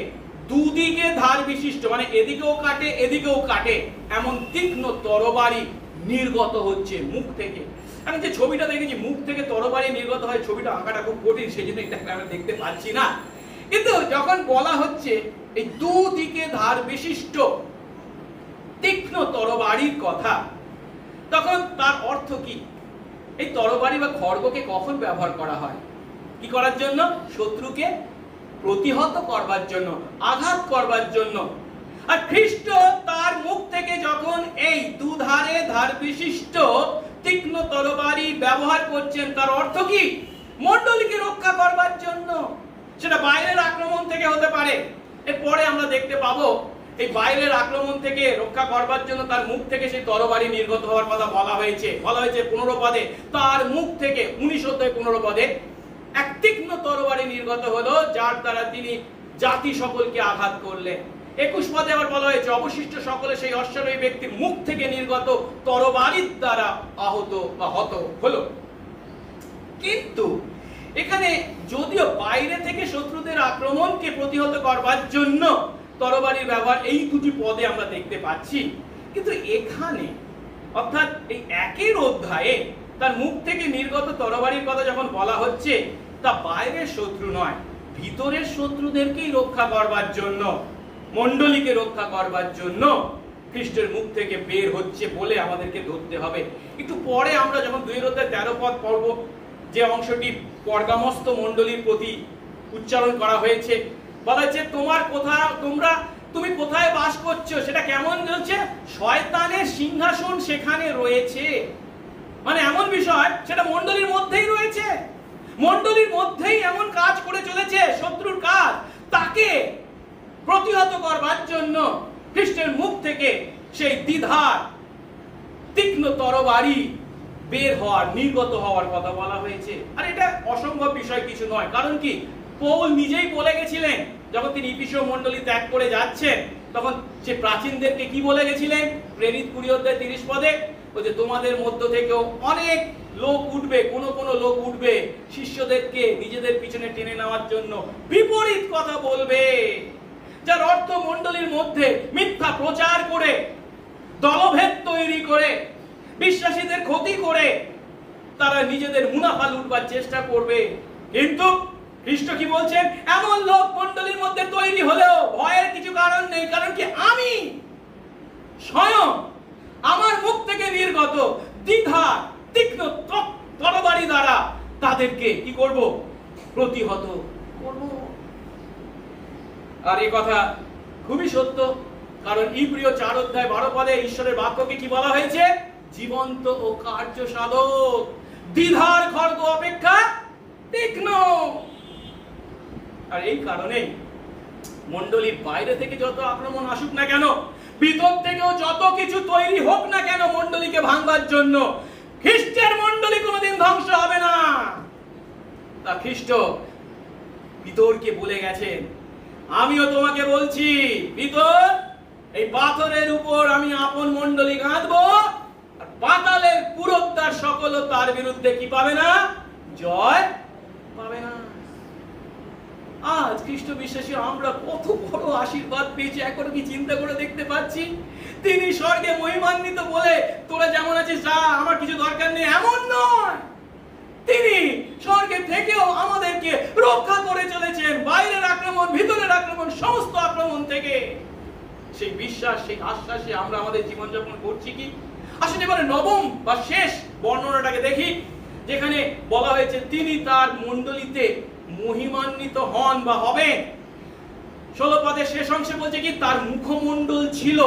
S1: দুদিকে ধার বিশিষ্ট, মানে এদিকেও কাটে এদিকেও কাটে, এমন তীক্ষ্ণ তরবারি নির্গত হচ্ছে মুখ থেকে। আমি যে ছবিটা দেখেছি, মুখ থেকে তরবারি নির্গত হয়, ছবিটা আঁকাটা খুব কঠিন, সেই জন্য এটাকে আমরা দেখতে পাচ্ছি না। কিন্তু যখন বলা হচ্ছে এই দুদিকে ধার বিশিষ্ট তীক্ষ্ণ তরবারির কথা, তখন তার অর্থ কি? এই তরবারি বা খড়গকে কখন ব্যবহার করা হয়? কি করার জন্য? শত্রুকে প্রতিহত করবার জন্য, আঘাত করবার জন্য। আর খ্রিস্ট তার মুখ থেকে যখন এই দুধারে ধার বিশিষ্ট তীক্ষ্ণ তরবারি ব্যবহার করছেন, তার অর্থ কি? মণ্ডলীকে রক্ষা করবার জন্য। সেটা বাইরের আক্রমণ থেকে হতে পারে। এরপরে আমরা দেখতে পাবো এই বাইরের আক্রমণ থেকে রক্ষা করবার জন্য তার মুখ থেকে সেই তরবারি নির্গত হওয়ার কথা বলা হয়েছে 15 পদে। তার মুখ থেকে 19 অধ্যায় 15 পদে এক তীক্ষ্ণ তরবারি নির্গত হলো, যার দ্বারা তিনি জাতি সকলকে আঘাত করলেন। 21 পদে আবার বলা হয়েছে অবশিষ্ট সকলে সেই অশ্বারোহী ব্যক্তির মুখ থেকে নির্গত তরবারির দ্বারা আহত বা হত হলো। কিন্তু এখানে যদিও বাইরে থেকে শত্রুদের আক্রমণকে প্রতিহত করবার জন্য তরবারির ব্যবহার এই দুটি পদে আমরা দেখতে পাচ্ছি, কিন্তু এখানে অর্থাৎ এই 1 অধ্যায়ে তার মুখ থেকে নির্গত তরবারির কথা যখন বলা হচ্ছে, তা বাইরের শত্রু নয়, ভিতরের শত্রুদেরকেই রক্ষা করবার জন্য, মণ্ডলীকে রক্ষা করবার জন্য খ্রিস্টের মুখ থেকে বের হচ্ছে বলে আমাদেরকে ধরতে হবে। একটু পরে আমরা যখন 2 অধ্যায় 13 পদ পড়ব, যে অংশটি পর্গামস্ত মণ্ডলীর প্রতি উচ্চারণ করা হয়েছে, বলা হচ্ছে তুমি কোথায় বাস করছো, সেটা কেমন বলছে, শয়তানের সিংহাসন সেখানে রয়েছে। মানে এমন বিষয় সেটা মণ্ডলীর মধ্যেই রয়েছে, মণ্ডলীর মধ্যেই এমন কাজ করে চলেছে শত্রুর কাজ। তাকে প্রতিহত করবার জন্য খ্রিস্টের মুখ থেকে সেই দ্বিধার তীক্ষ্ণ তরবারি বের হওয়ার, নির্গত হওয়ার কথা বলা হয়েছে। আর এটা অসম্ভব বিষয় কিছু নয়। কারণ কি, পৌল নিজেই বলে গেছিলেন যখন তিনি ইফিসীয় মণ্ডলী ত্যাগ করে যাচ্ছেন, তখন সে প্রাচীনদেরকে কি বলে গেছিলেন, প্রেরিত 20 অধ্যায় 30 পদে, যে তোমাদের মধ্য থেকেও অনেক লোক উঠবে, কোন লোক উঠবে শিষ্যদেরকে নিজেদের পিছনে টেনে নেওয়ার জন্য বিপরীত কথা বলবে, যার অর্থ মণ্ডলীর মধ্যে মিথ্যা প্রচার করে, দলভেদ তৈরি করে, বিশ্বাসীদের ক্ষতি করে তারা নিজেদের মুনাফা লুটবার চেষ্টা করবে। কিন্তু খ্রিস্ট কি বলছেন, এমন লোক মণ্ডলীর মধ্যে তৈরি হলেও ভয়ের কিছু কারণ নেই। কারণ কি, আমি স্বয়ং আমার মুখ থেকে নির্গত দ্বিধা তীক্ষ্ণ তরবারি দ্বারা তাদেরকে কি করব, প্রতিহত করব। আর এই কথা খুবই সত্য, কারণ ইব্রিয় 4 অধ্যায় 12 পদে ঈশ্বরের বাক্যকে কি বলা হয়েছে, জীবন্ত ও কার্যসাধক, দ্বিধার খড়গ অপেক্ষা তীক্ষ্ণ। আর এই কারণে মণ্ডলীর বাইরে থেকে যত আক্রমণ আসুক না কেন, ভিতর থেকেও যত কিছু তৈরি হোক না কেন মণ্ডলীকে ভাঙবার জন্য, খ্রিস্টের মণ্ডলী কোনোদিন ধ্বংস হবে না। তা খ্রিস্ট ভিতরকে বলে গেছেন, আমিও তোমাকে বলছি, ভিতর এই পাথরের উপর আমি আপন মণ্ডলী গাঁথবো, আর পাতালের পুরোদ্ধার সকল তার বিরুদ্ধে কি পাবে না, জয় পাবে না। আজ খ্রিস্ট বিশ্বাসী আমরা কত বড় আশীর্বাদ পেয়েছি, একবার কি চিন্তা করে দেখতে পাচ্ছি। তিনি স্বর্গে মহিমান্বিত বলে তোরা যেমন আছিস যা, আমার কিছু দরকার নেই, এমন নয়। তিনি স্বর্গে থেকেও আমাদেরকে রক্ষা করে চলেছেন, বাইরের আক্রমণ, ভিতরের আক্রমণ, সমস্ত আক্রমণ থেকে। সেই বিশ্বাস, সেই আশ্বাসে আমরা আমাদের জীবনযাপন করছি কি? আসলে এবারে নবম বা শেষ বর্ণনাটাকে দেখি, যেখানে বলা হয়েছে তিনি তার মণ্ডলীতে মহিমান্বিত হন বা হবেন। 16 পদের শেষ অংশে বলছে কি, তার মুখমণ্ডল ছিল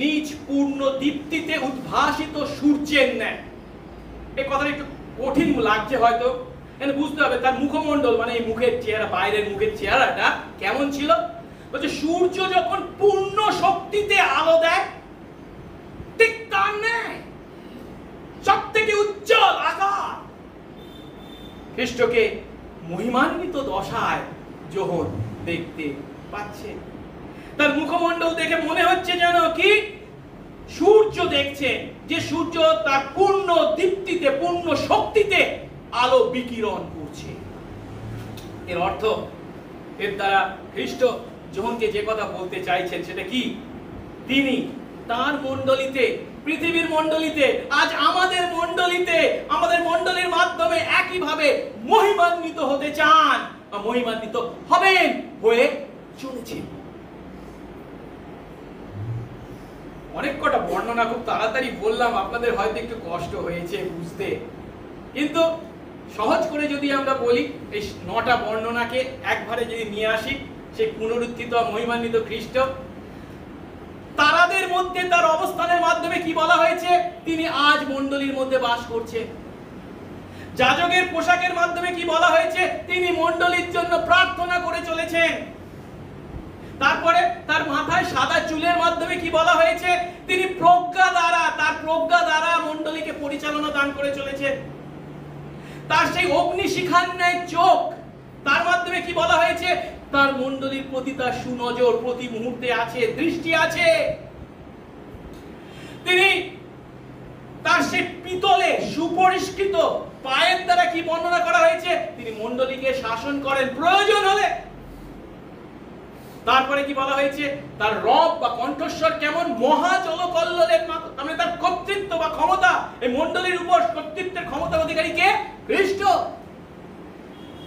S1: নিজ পূর্ণ দীপ্তিতে উদ্ভাসিত সূর্যের ন্যায়। এই কথাটা একটু কঠিন লাগছে হয়তো, এখানে বুঝতে হবে তার মুখমণ্ডল মানে এই মুখের চেহারা, বাইরের মুখের চেহারাটা কেমন ছিল। বলছে সূর্য যখন পূর্ণ শক্তিতে আলো দেয়, ঠিক তার ন্যায় সব থেকে উজ্জ্বল আকার খ্রিস্টকে মহিমান্বিত দশায় যখন দেখতে পাচ্ছে। তার মুখমণ্ডল দেখে মনে হচ্ছে যেন কি সূর্য দেখছে, যে সূর্য তার পূর্ণ দীপ্তিতে, পূর্ণ শক্তিতে আলো বিকিরণ করছে। এর অর্থ, এর দ্বারা খ্রিস্ট যোহনকে যে কথা বলতে চাইছেন সেটা কি, তিনি তার মণ্ডলীতে, পৃথিবীর মণ্ডলীতে, আজ আমাদের মণ্ডলীতে, আমাদের মণ্ডলীর মাধ্যমে একইভাবে মহিমান্বিত হতে চান বা মহিমান্বিত হবেন, হয়ে চলেছেন। অনেক কটা বর্ণনা খুব তাড়াতাড়ি বললাম, আপনাদের হয়তো একটু কষ্ট হয়েছে বুঝতে, কিন্তু সহজ করে যদি আমরা বলি, এই 9টা বর্ণনাকে একবারে যদি নিয়ে আসি, সেই পুনরুত্থিত মহিমান্বিত খ্রিস্ট, তারাদের মধ্যে তার অবস্থানের মাধ্যমে কি বলা হয়েছে, তিনি আজ মণ্ডলীর মধ্যে বাস করছে। যাজকের পোশাকের মাধ্যমে কি বলা হয়েছে? তিনি মণ্ডলীর জন্য প্রার্থনা করে চলেছেন। তারপরে তার মাথায় সাদা চুলের মাধ্যমে কি বলা হয়েছে? তিনি তার প্রজ্ঞা দ্বারা মণ্ডলীকে পরিচালনা দান করে চলেছেন। তার সেই অগ্নিশিখার ন্যায় চোখ, তার মাধ্যমে কি বলা হয়েছে? তার মণ্ডলীর প্রতি তার সুনজর প্রতি মুহূর্তে আছে, দৃষ্টি আছে। তিনি তার সেই পিতলে সুপরিষ্কৃত পায়ের দ্বারা কি বর্ণনা করা হয়েছে? তিনি মণ্ডলীকে শাসন করেন প্রয়োজন হলে। তারপরে কি বলা হয়েছে? তার রব বা কণ্ঠস্বর কেমন? মহাজলকল্লোলের মতো। মানে তার কর্তৃত্ব বা ক্ষমতা, এই মণ্ডলীর উপর কর্তৃত্বের ক্ষমতার অধিকারী কে? খ্রিস্ট।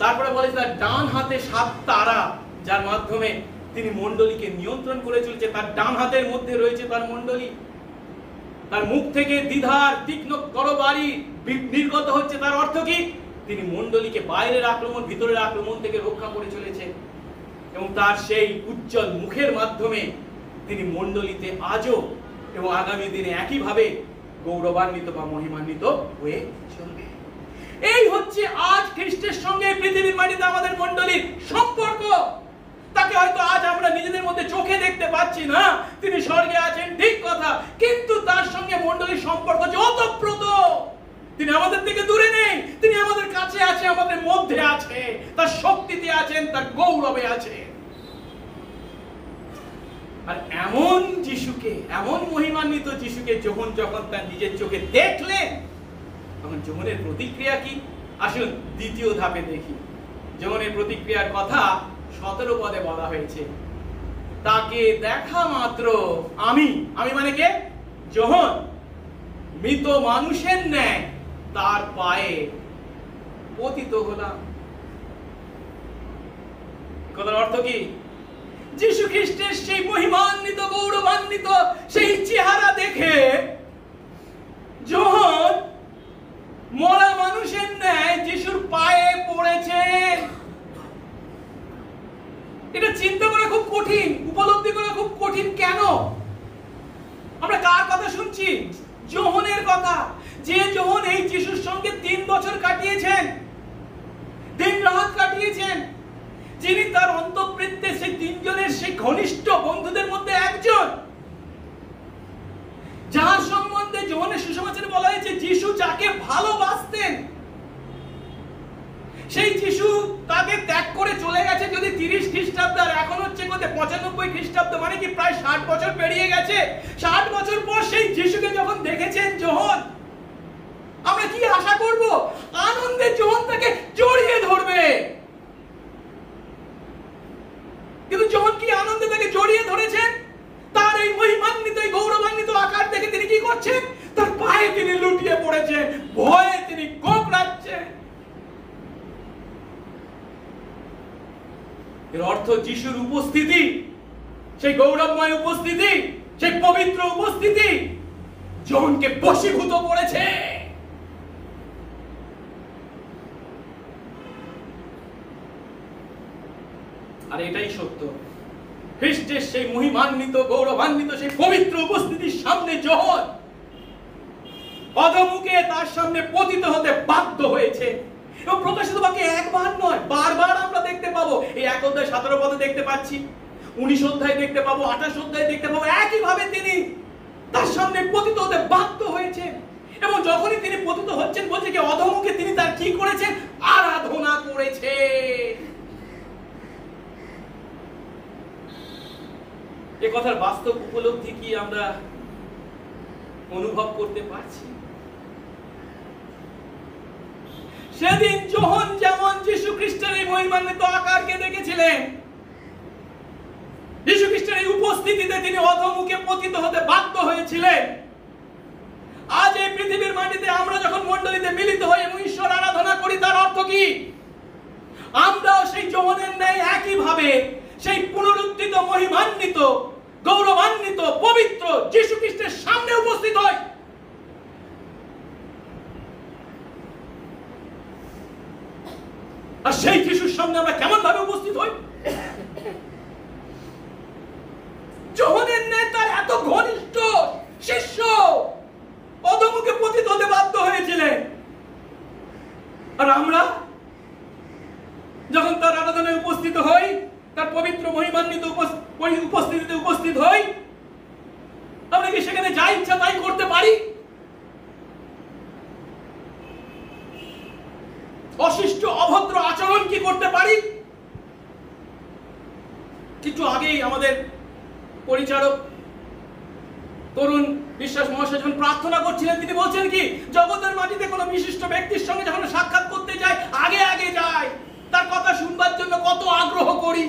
S1: তারপরে বলে তার ডান হাতে 7 তারা, যার মাধ্যমে তিনি মণ্ডলীকে নিয়ন্ত্রণ করে চলেছে। তার ডান হাতের মধ্যে রয়েছে তার মণ্ডলী। তার মুখ থেকে দ্বিধার তীক্ষ্ণ তরবারি নির্গত হচ্ছে। তার অর্থ কি? তিনি মণ্ডলীকে বাইরের আক্রমণ, ভিতরের আক্রমণ থেকে রক্ষা করে চলেছে। এবং তার সেই উজ্জ্বল মুখের মাধ্যমে তিনি মণ্ডলীতে আজও এবং আগামী দিনে একইভাবে গৌরবান্বিত বা মহিমান্বিত হয়ে চলবে। এই হচ্ছে আজ খ্রিস্টের সঙ্গে পৃথিবীর মাটিতে আমাদের মণ্ডলীর সম্পর্ক। তাকে হয়তো আজ আমরা নিজেদের মধ্যে চোখে দেখতে পাচ্ছি না, তিনি স্বর্গে আছেন, ঠিক কথা, কিন্তু তার সঙ্গে মণ্ডলীর সম্পর্ক যে ওতপ্রোত। তিনি আমাদের থেকে দূরে নেই, তিনি আমাদের কাছে আছে, আমাদের মধ্যে আছে, তার শক্তিতে আছেন, তার গৌরবে আছে। আর এমন যিশুকে, এমন মহিমান্বিত যিশুকে যখন তার নিজের চোখে দেখলেন, তখন যোহনের প্রতিক্রিয়া কি? আসুন দ্বিতীয় ধাপে দেখি। যোহনের প্রতিক্রিয়ার কথা 17 পদে বলা হয়েছে, তাকে দেখা মাত্র আমি মানে কে? যোহন, মৃত মানুষের ন্যায় তার পায়ে পতিত হলাম। কথার অর্থ কি? যিশু খ্রিস্টের সেই মহিমান্বিত গৌরবান্বিত সেই চেহারা দেখে যোহন মরা মানুষের ন্যায় যিশুর পায়ে পড়েছেন। এটা চিন্তা করা খুব কঠিন, উপলব্ধি করা খুব কঠিন। কেন? আমরা কার কথা শুনছি? যোহনের কথা। যে যোহন এই যিশুর সঙ্গে 3 বছর কাটিয়েছেন, দিন রাত কাটিয়েছেন, যিনি তার অন্তঃপ্রেত্যে সেই 3 জনের সেই ঘনিষ্ঠ বন্ধুদের মধ্যে একজন, যার সম্বন্ধে যোহনের সুসমাচারে বলা হয়েছে যিশু যাকে ভালোবাসতেন, সেই যিশু তাকে ত্যাগ করে চলে গেছে যদি 30 খ্রিস্টাব্দ, আর এখন হচ্ছে 95 খ্রিস্টাব্দ, মানে কি প্রায় 60 বছর পেরিয়ে গেছে। 60 বছর পর সেই যিশুকে যখন দেখেছেন যোহন, আমরা কি আশা করব? আনন্দে যোহন তাকে জড়িয়ে ধরবে। কিন্তু যোহন কি আনন্দে তাকে জড়িয়ে ধরেছেন? তার এই মহিমান্বিত, এই গৌরবান্বিত আকার দেখে তিনি কি করছেন? তার পায়ে তিনি লুটিয়ে পড়েছেন, ভয়ে তিনি কোঁকড়াচ্ছেন। এর অর্থ যিশুর উপস্থিতি, সেই গৌরবময় উপস্থিতি, সেই পবিত্র উপস্থিতি যোহনকে বশীভূত করেছে। আর এটাই সত্য, খ্রিস্টের সেই মহিমান্বিত গৌরবান্বিত সেই পবিত্র উপস্থিতির সামনে যোহন অধমুখে তার সামনে পতিত হতে বাধ্য হয়েছে। এবং প্রকাশিত বাক্যে একবার নয়, বারবার আমরা দেখতে পাবো। এই 1 অধ্যায় 17 পদে দেখতে পাচ্ছি, 19 অধ্যায় দেখতে পাবো, 28 অধ্যায় দেখতে পাবো, একইভাবে তিনি তার সামনে পতিত হতে বাধ্য হয়েছে। এবং যখনই তিনি পতিত হচ্ছেন, বলছে কি অধমুখে তিনি তার কি করেছেন? আরাধনা করেছে। এ কথার বাস্তব উপলব্ধি কি আমরা অনুভব করতে পারছি? সেদিন যোহন যেমন যীশু খ্রিস্টের এই মহিমান্বিত আকারকে দেখেছিলেন, যীশু খ্রিস্টের এই উপস্থিতিতে তিনি অধমুখে পতিত হতে বাধ্য হয়েছিলেন, আজ এই পৃথিবীর মাটিতে আমরা যখন মণ্ডলীতে মিলিত হই এবং ঈশ্বর আরাধনা করি, তার অর্থ কি? আমরাও সেই যোহনের ন্যায় একইভাবে সেই পুনরুত্থিত মহিমান্বিত গৌরবান্বিত পবিত্র যীশু খ্রিস্টের সামনে উপস্থিত হই। আর সেই যিশুর সামনে আমরা কেমন ভাবে উপস্থিত হই? যোহনের ন্যায় তার এত ঘনিষ্ঠ শিষ্য অধমুখে পতিত হতে বাধ্য হয়েছিলেন, ওই উপস্থিতিতে উপস্থিত হই? আমরা কি সেখানে যা ইচ্ছা তাই করতে পারি? অশিষ্ট অভদ্র আচরণ কি করতে পারি? কিছু আগেই আমাদের পরিচারক তরুণ বিশ্বাস মহাশয় যখন প্রার্থনা করছিলেন, তিনি বলছেন কি, জগতের মাটিতে কোনো বিশিষ্ট ব্যক্তির সঙ্গে যখন সাক্ষাৎ করতে যায় আগে আগে যায়, তার কথা শুনবার জন্য কত আগ্রহ করি।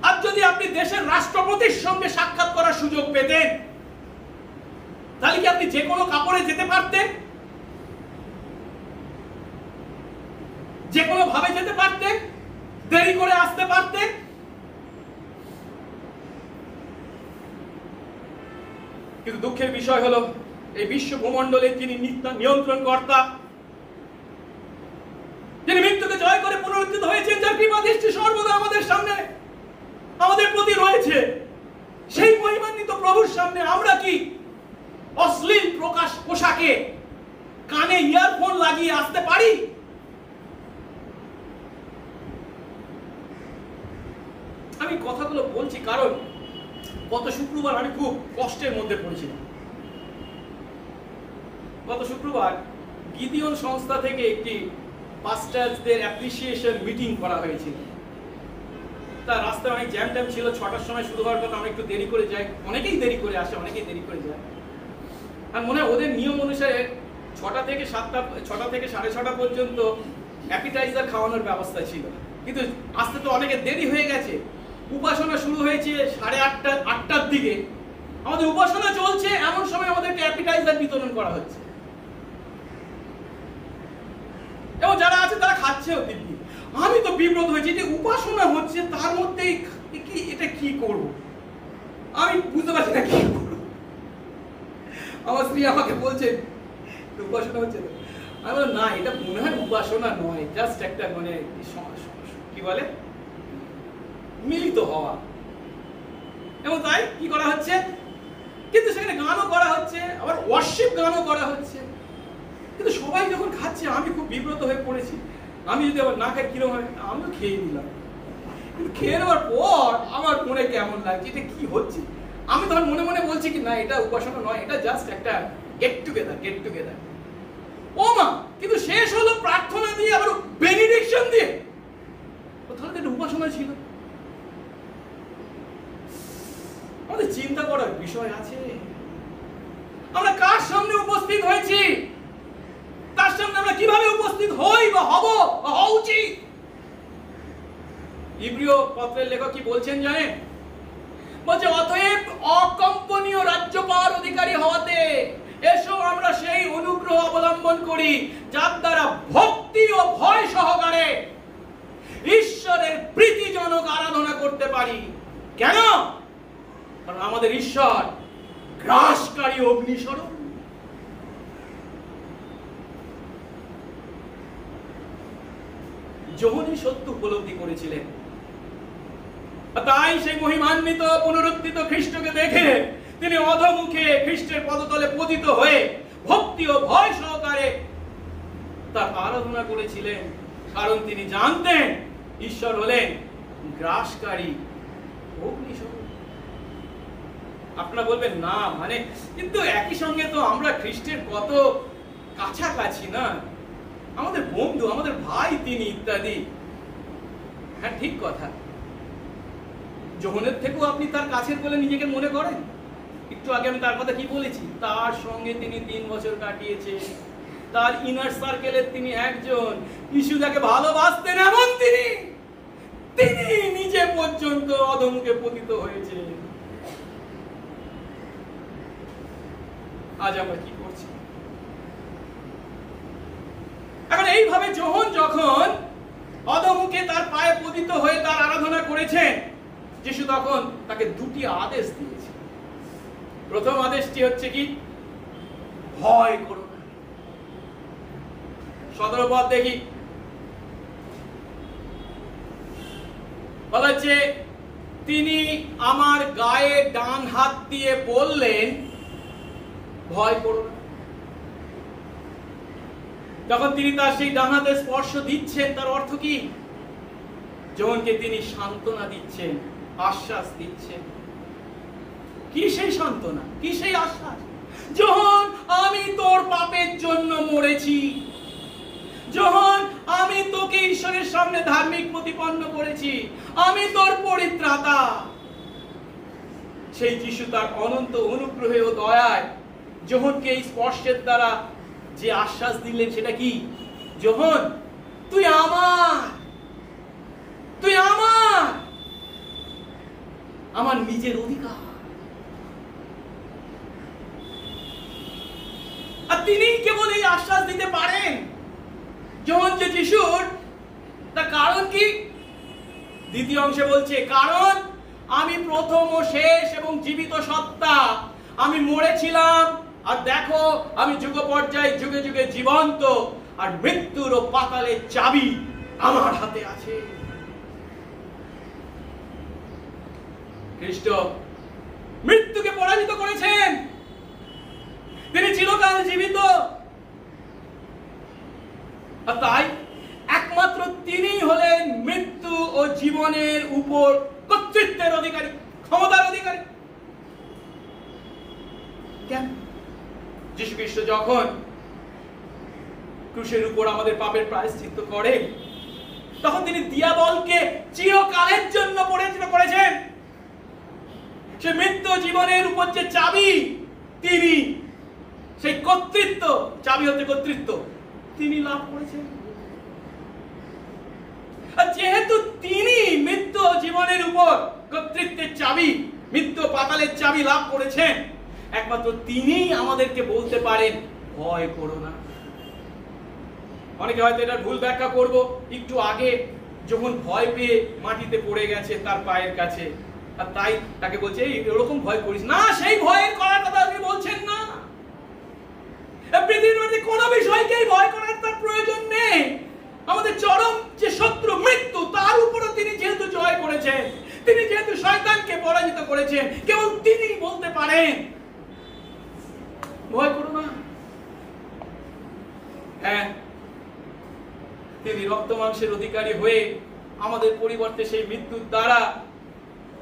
S1: আর যদি আপনি দেশের রাষ্ট্রপতির সঙ্গে সাক্ষাৎ করার সুযোগ পেতেন, তাহলে কি আপনি যে কোনো কাপড়ে যেতে পারতেন? যে কোনো ভাবে যেতে পারতেন? দেরি করে আসতে পারতেন? কিন্তু দুঃখের বিষয় হলো, এই বিশ্ব ভূমণ্ডলে যিনি নিয়ন্ত্রণ কর্তা, যিনি মৃত্যুকে জয় করে পুনরুত্থিত হয়েছেন, যার কৃপা দৃষ্টি সর্বদা আমাদের সামনে আমাদের প্রতি রয়েছে, সেই মহিমান্বিত প্রভুর সামনে আমরা কি অশ্লীল প্রকাশ পোশাকে কানে ইয়ারফোন লাগিয়ে আসতে পারি? আমি কথাগুলো বলছি কারণ গত শুক্রবার আমি খুব কষ্টের মধ্যে পড়েছিলাম। গত শুক্রবার গিদিয়ন সংস্থা থেকে একটি পাস্টারদের অ্যাপ্রিসিয়েশন মিটিং করা হয়েছিল। তার রাস্তায় অনেক জ্যাম ট্যাম ছিল, 6টার সময় শুরু হওয়ার কথা, আমরা একটু দেরি করে যাই, অনেকেই দেরি করে আসে, অনেকেই দেরি করে যায়। আর মনে হয় ওদের নিয়ম অনুসারে 6টা থেকে 6:30 পর্যন্ত অ্যাপিটাইজার খাওয়ানোর ব্যবস্থা ছিল, কিন্তু আসতে তো অনেকে দেরি হয়ে গেছে। উপাসনা শুরু হয়েছে 8টার দিকে, আমাদের উপাসনা চলছে, এমন সময় আমাদেরকে অ্যাপিটাইজার বিতরণ করা হচ্ছে এবং যারা আছে তারা খাচ্ছেও দিব্যি। আমি তো বিব্রত হয়েছি যে উপাসনা হচ্ছে, তার মধ্যে এটা কি করব, আমি বুঝতে পারছি না কি করব। আমার স্ত্রী আমাকে বলছে উপাসনা হচ্ছে, আমি বললাম না, এটা মনে হয় উপাসনা নয়, জাস্ট একটা মানে কি বলে মিলিত হওয়া। এবং তাই কি করা হচ্ছে, কিন্তু সেখানে গানও করা হচ্ছে, আবার ওয়ার্শিপ গানও করা হচ্ছে, কিন্তু সবাই যখন খাচ্ছে আমি খুব বিব্রত হয়ে পড়েছি। আমি যদি আবার না খাই কিরকম হয়, আমিও খেয়ে নিলাম। কিন্তু খেয়ে নেওয়ার পর আমার মনে কেমন লাগছে, এটা কি হচ্ছে। আমি তখন মনে মনে বলছি কি না, এটা উপাসনা নয়, এটা জাস্ট একটা গেট টুগেদার। ও মা, কিন্তু শেষ হলো প্রার্থনা দিয়ে, আবার বেনিডিকশন দিয়ে। তাহলে এটা উপাসনা ছিল। আমাদের চিন্তা করার বিষয় আছে, আমরা কার সামনে উপস্থিত হয়েছি, তার সামনে আমরা কিভাবে উপস্থিত হই বা হব বা হওয়া উচিত। ইব্রিয় পত্রের লেখক কি বলছেন জানেন? বলছে, অতএব অকম্পনীয় রাজ্য পাওয়ার অধিকারী হওয়াতে এসো আমরা সেই অনুগ্রহ অবলম্বন করি, যার দ্বারা ভক্তি ও ভয় সহকারে ঈশ্বরের প্রীতিজনক আরাধনা করতে পারি। কেন? কারণ আমাদের ঈশ্বর গ্রাসকারী অগ্নিস্বরূপ। যোহনী সত্য উপলব্ধি করেছিলেন, তাই সেই মহিমান্বিত পুনরুত্থিত খ্রিস্টকে দেখে তিনি অধমুখে খ্রিস্টের পদতলে পতিত হয়ে ভক্তি ও ভয় সহকারে তার আরাধনা করেছিলেন, কারণ তিনি জানতেন ঈশ্বর হলেন গ্রাসকারী অগ্নিস্বরূপ। আপনারা বলবেন না মানে, কিন্তু একই সঙ্গে তো আমরা খ্রিস্টের কত কাছাকাছি না, আমাদের বন্ধু, আমাদের ভাই তিনি, ইত্যাদি। হ্যাঁ, ঠিক কথা। যোহনের থেকেও আপনি তার কাছের বলে নিজেকে মনে করেন? একটু আগে আমি তার কথা কি বলেছি, তার সঙ্গে তিনি 3 বছর কাটিয়েছে, তার ইনার সার্কেলের তিনি একজন। যিশু যাকে ভালোবাসতেন এমন তিনি নিজে পর্যন্ত অধমুখে পতিত হয়েছে। আজ আমরা কি করছি? এখন এইভাবে যোহন যখন অধমুখে তার পায়ে পতিত হয়ে তার আরাধনা করেছেন, যিশু তখন তাকে 2টি আদেশ দিয়েছে। প্রথম আদেশটি হচ্ছে কি, ভয় করো না। 17 পদ দেখি, বলা হচ্ছে, তিনি আমার গায়ে ডান হাত দিয়ে বললেন, ভয় করো না। যখন তিনি তার সেই ডান হাতে স্পর্শ দিচ্ছেন, তার অর্থ কি? যোহনকে তিনি সান্ত্বনা দিচ্ছেন, আশ্বাস দিচ্ছেন। কি সেই সান্ত্বনা, কি সেই আশ্বাস? যোহন, আমি তোর পাপের জন্য মরেছি। যোহন, আমি তোকে ঈশ্বরের সামনে ধার্মিক প্রতিপন্ন করেছি। আমি তোর পরিত্রাতা। সেই যিশু তার অনন্ত অনুগ্রহে ও দয়ায় যোহনকে এই স্পর্শের দ্বারা যে আশ্বাস দিলেন সেটা কি? যোহন, তুই আমার, তুই আমার, আমার নিজের অধিকার। আর তিনি কেবল এই আশ্বাস দিতে পারেন। যোহন যে যিশুর, তার কারণ কি? দ্বিতীয় অংশে বলছে, কারণ আমি প্রথম ও শেষ এবং জীবিত সত্তা। আমি মরেছিলাম, আর দেখো আমি যুগ পর্যায়ে যুগে যুগে জীবন্ত, আর মৃত্যুর ও পাতালের চাবি আমার হাতে আছে। খ্রিস্ট মৃত্যুকে পরাজিত করেছেন। তিনি চিরকাল জীবিত। আর তাই একমাত্র তিনিই হলেন মৃত্যু ও জীবনের উপর কর্তৃত্বের অধিকারী, ক্ষমতার অধিকারী। কেন? যীশু খ্রিস্ট যখন ক্রুশের উপর আমাদের পাপের প্রায়শ্চিত্ত করেন, তখন তিনি দিয়াবলকে চিরকালের জন্য পরাজিত করেছেন। সে মৃত্যু জীবনের উপর যে চাবি, তিনি সেই কর্তৃত্ব, চাবি হচ্ছে কর্তৃত্ব, তিনি লাভ করেছেন। আর যেহেতু তিনি মৃত্যু জীবনের উপর কর্তৃত্বের চাবি, মৃত্যু পাতালের চাবি লাভ করেছেন, একমাত্র তিনি আমাদেরকে বলতে পারেন, ভয় করো না। অনেকে হয়তো এটা ভুল ব্যাখ্যা করব। একটু আগে যখন ভয় পেয়ে মাটিতে পড়ে গেছে তার পায়ের কাছে, আর তাই তাকে বলছে এরকম ভয় করিস না। সেই ভয়ের করার কথা আপনি বলছেন না। পৃথিবীর মধ্যে কোন বিষয়কেই ভয় করার তার প্রয়োজন নেই। আমাদের চরম যে শত্রু মৃত্যু, তার উপরও তিনি যেহেতু জয় করেছেন, তিনি যেহেতু শয়তানকে পরাজিত করেছেন, কেবল তিনি বলতে পারেন ভয় করো না। হ্যাঁ, তিনি রক্ত মাংসের অধিকারী হয়ে আমাদের পরিবর্তে সেই মৃত্যুর দ্বারা,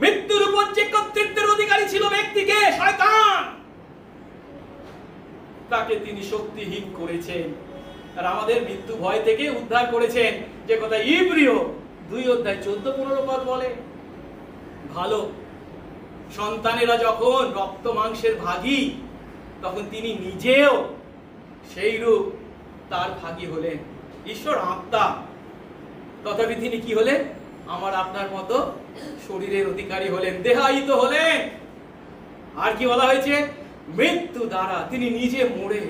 S1: মৃত্যুর উপর যে কর্তৃত্বের অধিকারী ছিল ব্যক্তিকে, শয়তান, তাকে তিনি শক্তিহীন করেছেন। আর আমাদের মৃত্যু ভয় থেকে উদ্ধার করেছেন, যে কথা ইব্রিয় 2:14-15 বলে। ভালো সন্তানেরা যখন রক্ত মাংসের ভাগী, তখন তিনি নিজেও সেই রূপ তার ভাগী হলেন। ঈশ্বর আত্মা, তথাপি তিনি কি হলেন? আমার আপনার মতো শরীরের অধিকারী হলেন, দেহায়িত হলেন। আর কি বলা হয়েছে? মৃত্যু দ্বারা তিনি নিজে মরে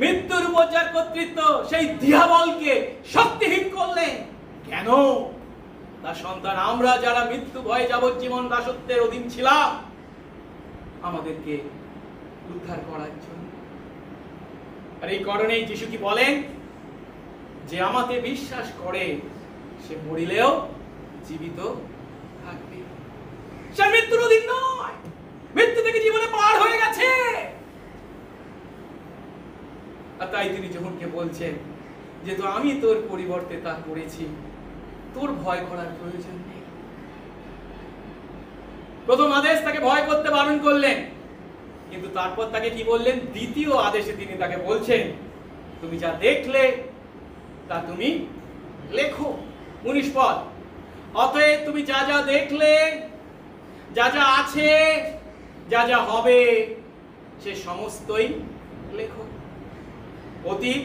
S1: মৃত্যুর উপর যার কর্তৃত্ব, সেই দিয়াবলকে শক্তিহীন করলেন। কেন? তার সন্তান আমরা যারা মৃত্যু ভয়ে যাবজ্জীবন দাসত্বের অধীন ছিলাম, আমাদেরকে উদ্ধার করার জন্য। আর এই কারণেই যিশু কি বলেন? যে আমাকে বিশ্বাস করে সে মরিলেও জীবিত থাকবে। সে মৃত্যুর অধীন নয়, মৃত্যু থেকে জীবনে পার হয়ে গেছে। আর তাই তিনি যোহনকে বলছেন, যেহেতু আমি তোর পরিবর্তে তা করেছি, তোর ভয় করার প্রয়োজন নেই। প্রথম আদেশ তাকে ভয় করতে বারণ করলেন, কিন্তু তারপর তাকে কি বললেন? দ্বিতীয় আদেশে তিনি তাকে বলছেন, তুমি যা দেখলে তা তুমি লেখো। 19 পদ, অতএব তুমি যা যা দেখলে, যা যা আছে, যা যা হবে, সে সমস্তই লেখো। অতীত,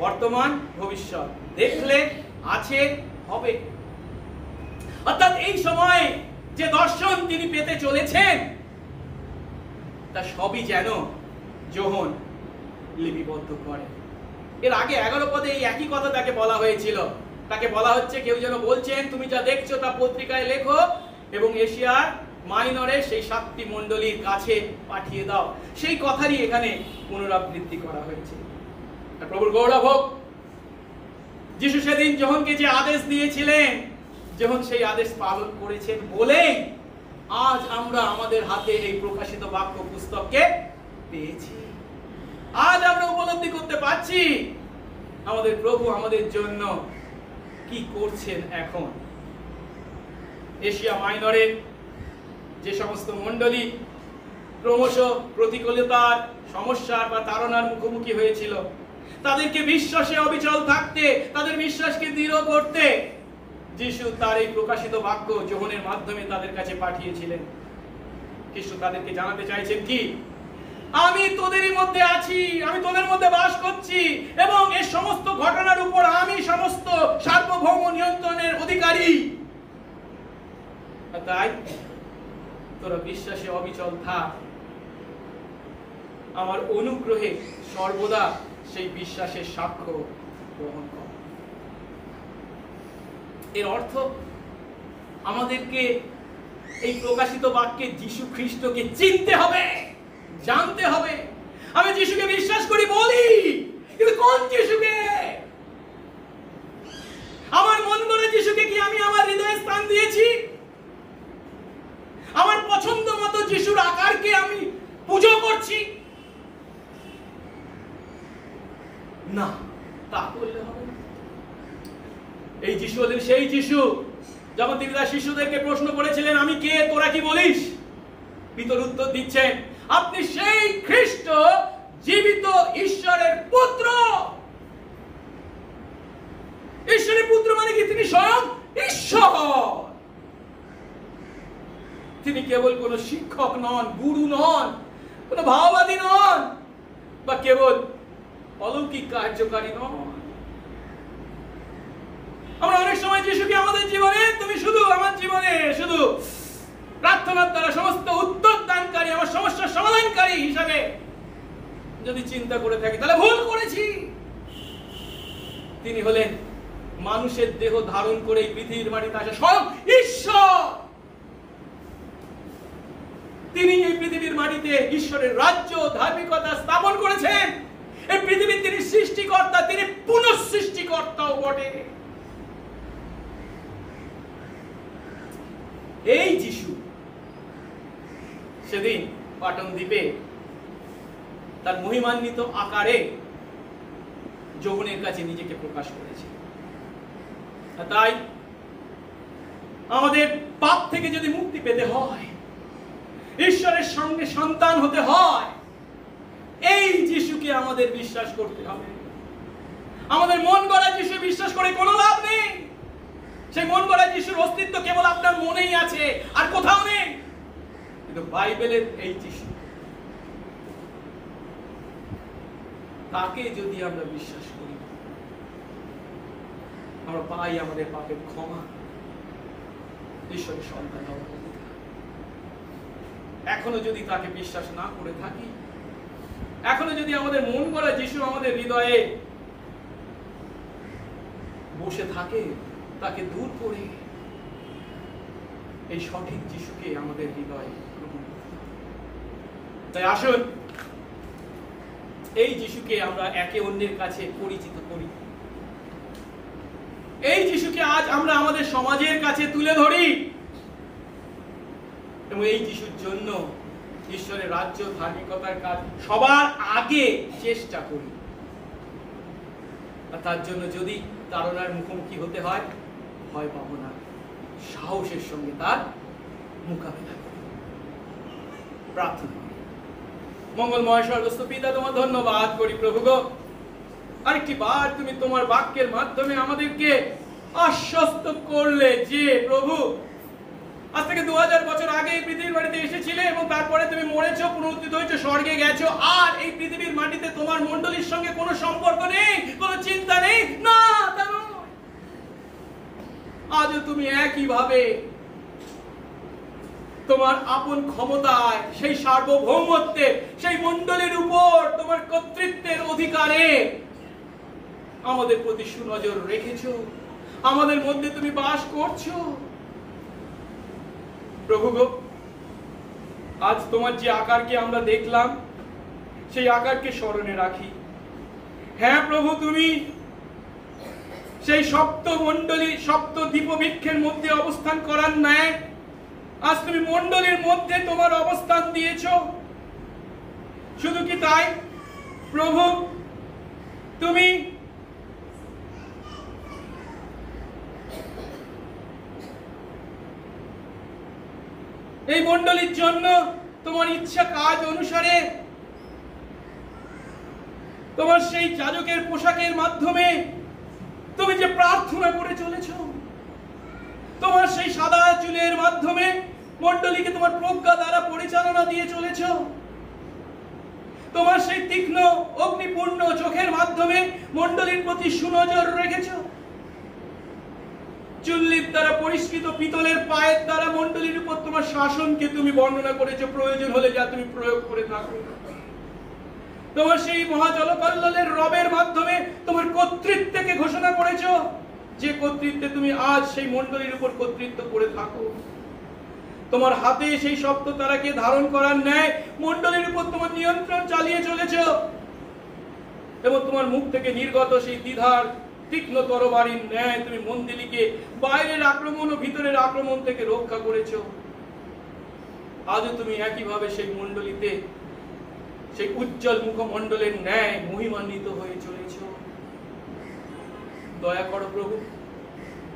S1: বর্তমান, ভবিষ্যৎ, দেখলে, আছে, হবে। অর্থাৎ এই সময় যে দর্শন তিনি পেতে চলেছেন, তা সবই যেন যোহন লিপিবদ্ধ করে। এর আগে 11 পদে এই একই কথা তাকে বলা হয়েছিল। তাকে বলা হচ্ছে, কেউ যেন বলছেন তুমি যা দেখছো তা পত্রিকায় লেখো এবং এশিয়া মাইনরের সেই 7টি মণ্ডলীর কাছে পাঠিয়ে দাও। সেই কথারই এখানে পুনরাবৃত্তি করা হয়েছে। প্রভুর গৌরব হোক। যিশু সেদিন যোহনকে যে আদেশ দিয়েছিলেন, যোহন সেই আদেশ পালন করেছেন বলেই আজ আমরা আমাদের হাতে এই প্রকাশিত বাক্য পুস্তককে পেয়েছি। আজ আমরা উপলব্ধি করতে পারছি আমাদের প্রভু আমাদের জন্য কি করছেন এখন। এশিয়া মাইনরের যে সমস্ত মণ্ডলী ক্রমশ প্রতিকূলতার সমস্যার বা তাড়নার মুখোমুখি হয়েছিল, তাদেরকে বিশ্বাসে অবিচল থাকতে, তাদের বিশ্বাসকে দৃঢ় করতে যিশু তার এই প্রকাশিত বাক্য যোহনের মাধ্যমে তাদের কাছে পাঠিয়েছিলেন। খ্রিস্ট তাদেরকে জানাতে চাইছেন কি? আমি তোদেরই মধ্যে আছি, আমি তোদের মধ্যে বাস করছি, এবং এই সমস্ত ঘটনার উপর আমি সমস্ত সার্বভৌম নিয়ন্ত্রণের অধিকারী। তাই তোরা বিশ্বাসে অবিচল থাক, আমার অনুগ্রহে সর্বদা সেই বিশ্বাসের সাক্ষ্য গ্রহণ কর। এর অর্থ আমাদেরকে এই প্রকাশিত বাক্যে যীশু খ্রিস্টকে চিনতে হবে, জানতে হবে। আমি যীশুকে বিশ্বাস করি বলি, কিন্তু কোন যীশুকে? আমার মন গড়া যীশুকে কি আমি আমার হৃদয়ে স্থান দিয়েছি? আমার পছন্দ মতো যীশুর আকারকে আমি পুজো করছি? না, তা করলে হবে না। এই যীশু হলেন সেই যীশু যখন তিনি তার শিশুদেরকে প্রশ্ন করেছিলেন, আমি কে, তোরা কি বলিস? পিতর উত্তর দিচ্ছেন, আপনি সেই খ্রিস্ট, জীবিত ঈশ্বরের পুত্র। ঈশ্বরের পুত্র মানে কি? তিনি স্বয়ং ঈশ্বর। তিনি কেবল কোন শিক্ষক নন, গুরু নন, কোন ভাওবাদী নন, বা কেবল অলৌকিক কার্যকারী নন। আমরা অনেক সময় যিশুকে আমাদের জীবনে, তুমি শুধু আমার জীবনে শুধু প্রার্থনার দ্বারা সমস্ত উত্তর দানকারী, আমার সমস্যার সমাধানকারী হিসাবে যদি চিন্তা করে থাকি, তাহলে ভুল করেছি। তিনি হলেন মানুষের দেহ ধারণ করে এই পৃথিবীর মাটিতে আসা স্বয়ং ঈশ্বর। তিনি এই পৃথিবীর মাটিতে ঈশ্বরের রাজ্য, ধার্মিকতা স্থাপন করেছেন। এই পৃথিবীর তিনি সৃষ্টিকর্তা, তিনি পুনঃসৃষ্টিকর্তাও বটে। এই যিশু সেদিন পাটন দ্বীপে তার মহিমান্বিত আকারে যৌবনের কাছে নিজেকে প্রকাশ করেছে। তাই আমাদের পাপ থেকে যদি মুক্তি পেতে হয়, ঈশ্বরের সঙ্গে সন্তান হতে হয়, এই যিশুকে আমাদের বিশ্বাস করতে হবে। আমাদের মন গড়া যিশু বিশ্বাস করে কোনো লাভ নেই। সেই মন গড়া যিশুর অস্তিত্ব কেবল আপনার মনেই আছে, আর কোথাও নেই। কিন্তু বাইবেলের এই যিশু, তাকে যদি আমরা বিশ্বাস করি, আমরা পাই আমাদের পাপের ক্ষমা, ঈশ্বরের সন্তান হওয়ার অধিকার। এখনো যদি তাকে বিশ্বাস না করে থাকি, এখনো যদি আমাদের মন গড়া যিশু আমাদের হৃদয়ে বসে থাকে, তাকে দূর করে এই সঠিক যিশুকে আমাদের হৃদয়ে গ্রহণ করতে হবে। তাই আসুন এই যিশুকে আমরা একে অন্যের কাছে পরিচিত করি। এই যিশুকে আজ আমরা আমাদের সমাজের কাছে তুলে ধরি, এবং এই যিশুর জন্য ঈশ্বরের রাজ্য, ধার্মিকতার কাজ সবার আগে চেষ্টা করি। আর তার জন্য যদি তাড়নার মুখোমুখি হতে হয়, ভয় পাবো না, সাহসের সঙ্গে তার মোকাবিলা করি। প্রার্থনা করি। মঙ্গলময় স্বর্গস্থ পিতা, তোমার ধন্যবাদ করি প্রভু গো, আরেকটি বার তুমি তোমার বাক্যের মাধ্যমে আমাদেরকে আশ্বস্ত করলে যে প্রভু, আজ থেকে 2000 বছর আগে এই পৃথিবীর মাটিতে এসেছিলে, এবং তারপরে তুমি মরেছো, পুনরুত্থিত হয়েছো, স্বর্গে গেছো, আর এই পৃথিবীর মাটিতে তোমার মণ্ডলীর সঙ্গে কোনো সম্পর্ক নেই, কোনো চিন্তা নেই। না, তা নয়। আজও তুমি একইভাবে তোমার আপন ক্ষমতায়, সেই সার্বভৌমত্বে, সেই মণ্ডলীর উপর তোমার কর্তৃত্বের অধিকারে আমাদের প্রতি সুনজর রেখেছো। আমাদের মধ্যে তুমি বাস করছো প্রভু গো। আজ তোমার যে আকারকে আমরা দেখলাম, সেই আকারকে স্মরণে রাখি। হ্যাঁ প্রভু, তুমি সেই সপ্ত মণ্ডলী, সপ্ত দ্বীপবৃক্ষের মধ্যে অবস্থান করার ন্যায় আজ তুমি মণ্ডলীর মধ্যে তোমার অবস্থান দিয়েছ। শুধু কি তাই প্রভু, তুমি এই মণ্ডলীর জন্য তোমার ইচ্ছা কাজ অনুসারে তোমার সেই যাজকের পোশাকের মাধ্যমে তুমি যে প্রার্থনা করে চলেছ, তোমার সেই সাদা চুলের মাধ্যমে মণ্ডলীকে তোমার প্রজ্ঞা দ্বারা পরিচালনা দিয়ে চলেছ, তোমার সেই তীক্ষ্ণ অগ্নিপূর্ণ চোখের মাধ্যমে মণ্ডলীর প্রতি সুনজর রেখেছ, চুল্লির দ্বারা পরিষ্কৃত পিতলের পায়ের দ্বারা মণ্ডলীর উপর তোমার শাসনকে তুমি বর্ণনা করেছো, প্রয়োজন হলে যা তুমি প্রয়োগ করে থাকো। তোমার সেই মহাজলকল্লোলের রবের মাধ্যমে তোমার কর্তৃত্বকে ঘোষণা করেছো, যে কর্তৃত্বে তুমি আজ সেই মণ্ডলীর উপর কর্তৃত্ব করে থাকো। তোমার হাতে সেই সপ্ত তারাকে ধারণ করার ন্যায় মণ্ডলীর উপর তোমার নিয়ন্ত্রণ চালিয়ে চলেছো, এবং তোমার মুখ থেকে নির্গত সেই দ্বিধার তীক্ষ্ণ তরবারির ন্যায় তুমি মণ্ডলীকে বাইরের আক্রমণ ও ভিতরের আক্রমণ থেকে রক্ষা করেছো। আজও তুমি একইভাবে সেই মণ্ডলীতে সেই উজ্জ্বল মুখমণ্ডলের ন্যায় মহিমান্বিত হয়ে চলেছ। দয়া করো প্রভু,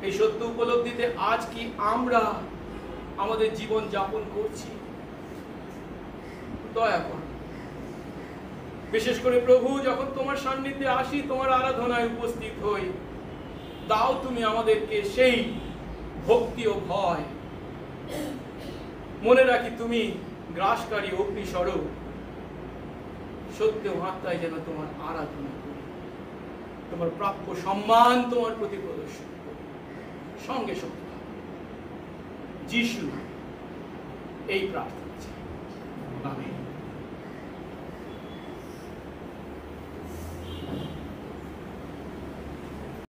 S1: এই সত্য উপলব্ধিতে আজ কি আমরা আমাদের জীবন যাপন করছি? দয়া করো। বিশেষ করে প্রভু, যখন তোমার সান্নিধ্যে আসি, তোমার আরাধনায় উপস্থিত হই, দাও তুমি আমাদেরকে সেই ভক্তি ও ভয়। মনে রাখি তুমি গ্রাসকারী অগ্নিস্বরূপ, সত্য আত্মায় যেন তোমার আরাধনা করি, তোমার প্রাপ্য সম্মান তোমার প্রতি প্রদর্শন করি, সঙ্গে সঙ্গে যিশু এই প্রার্থনা চাই। আমেন।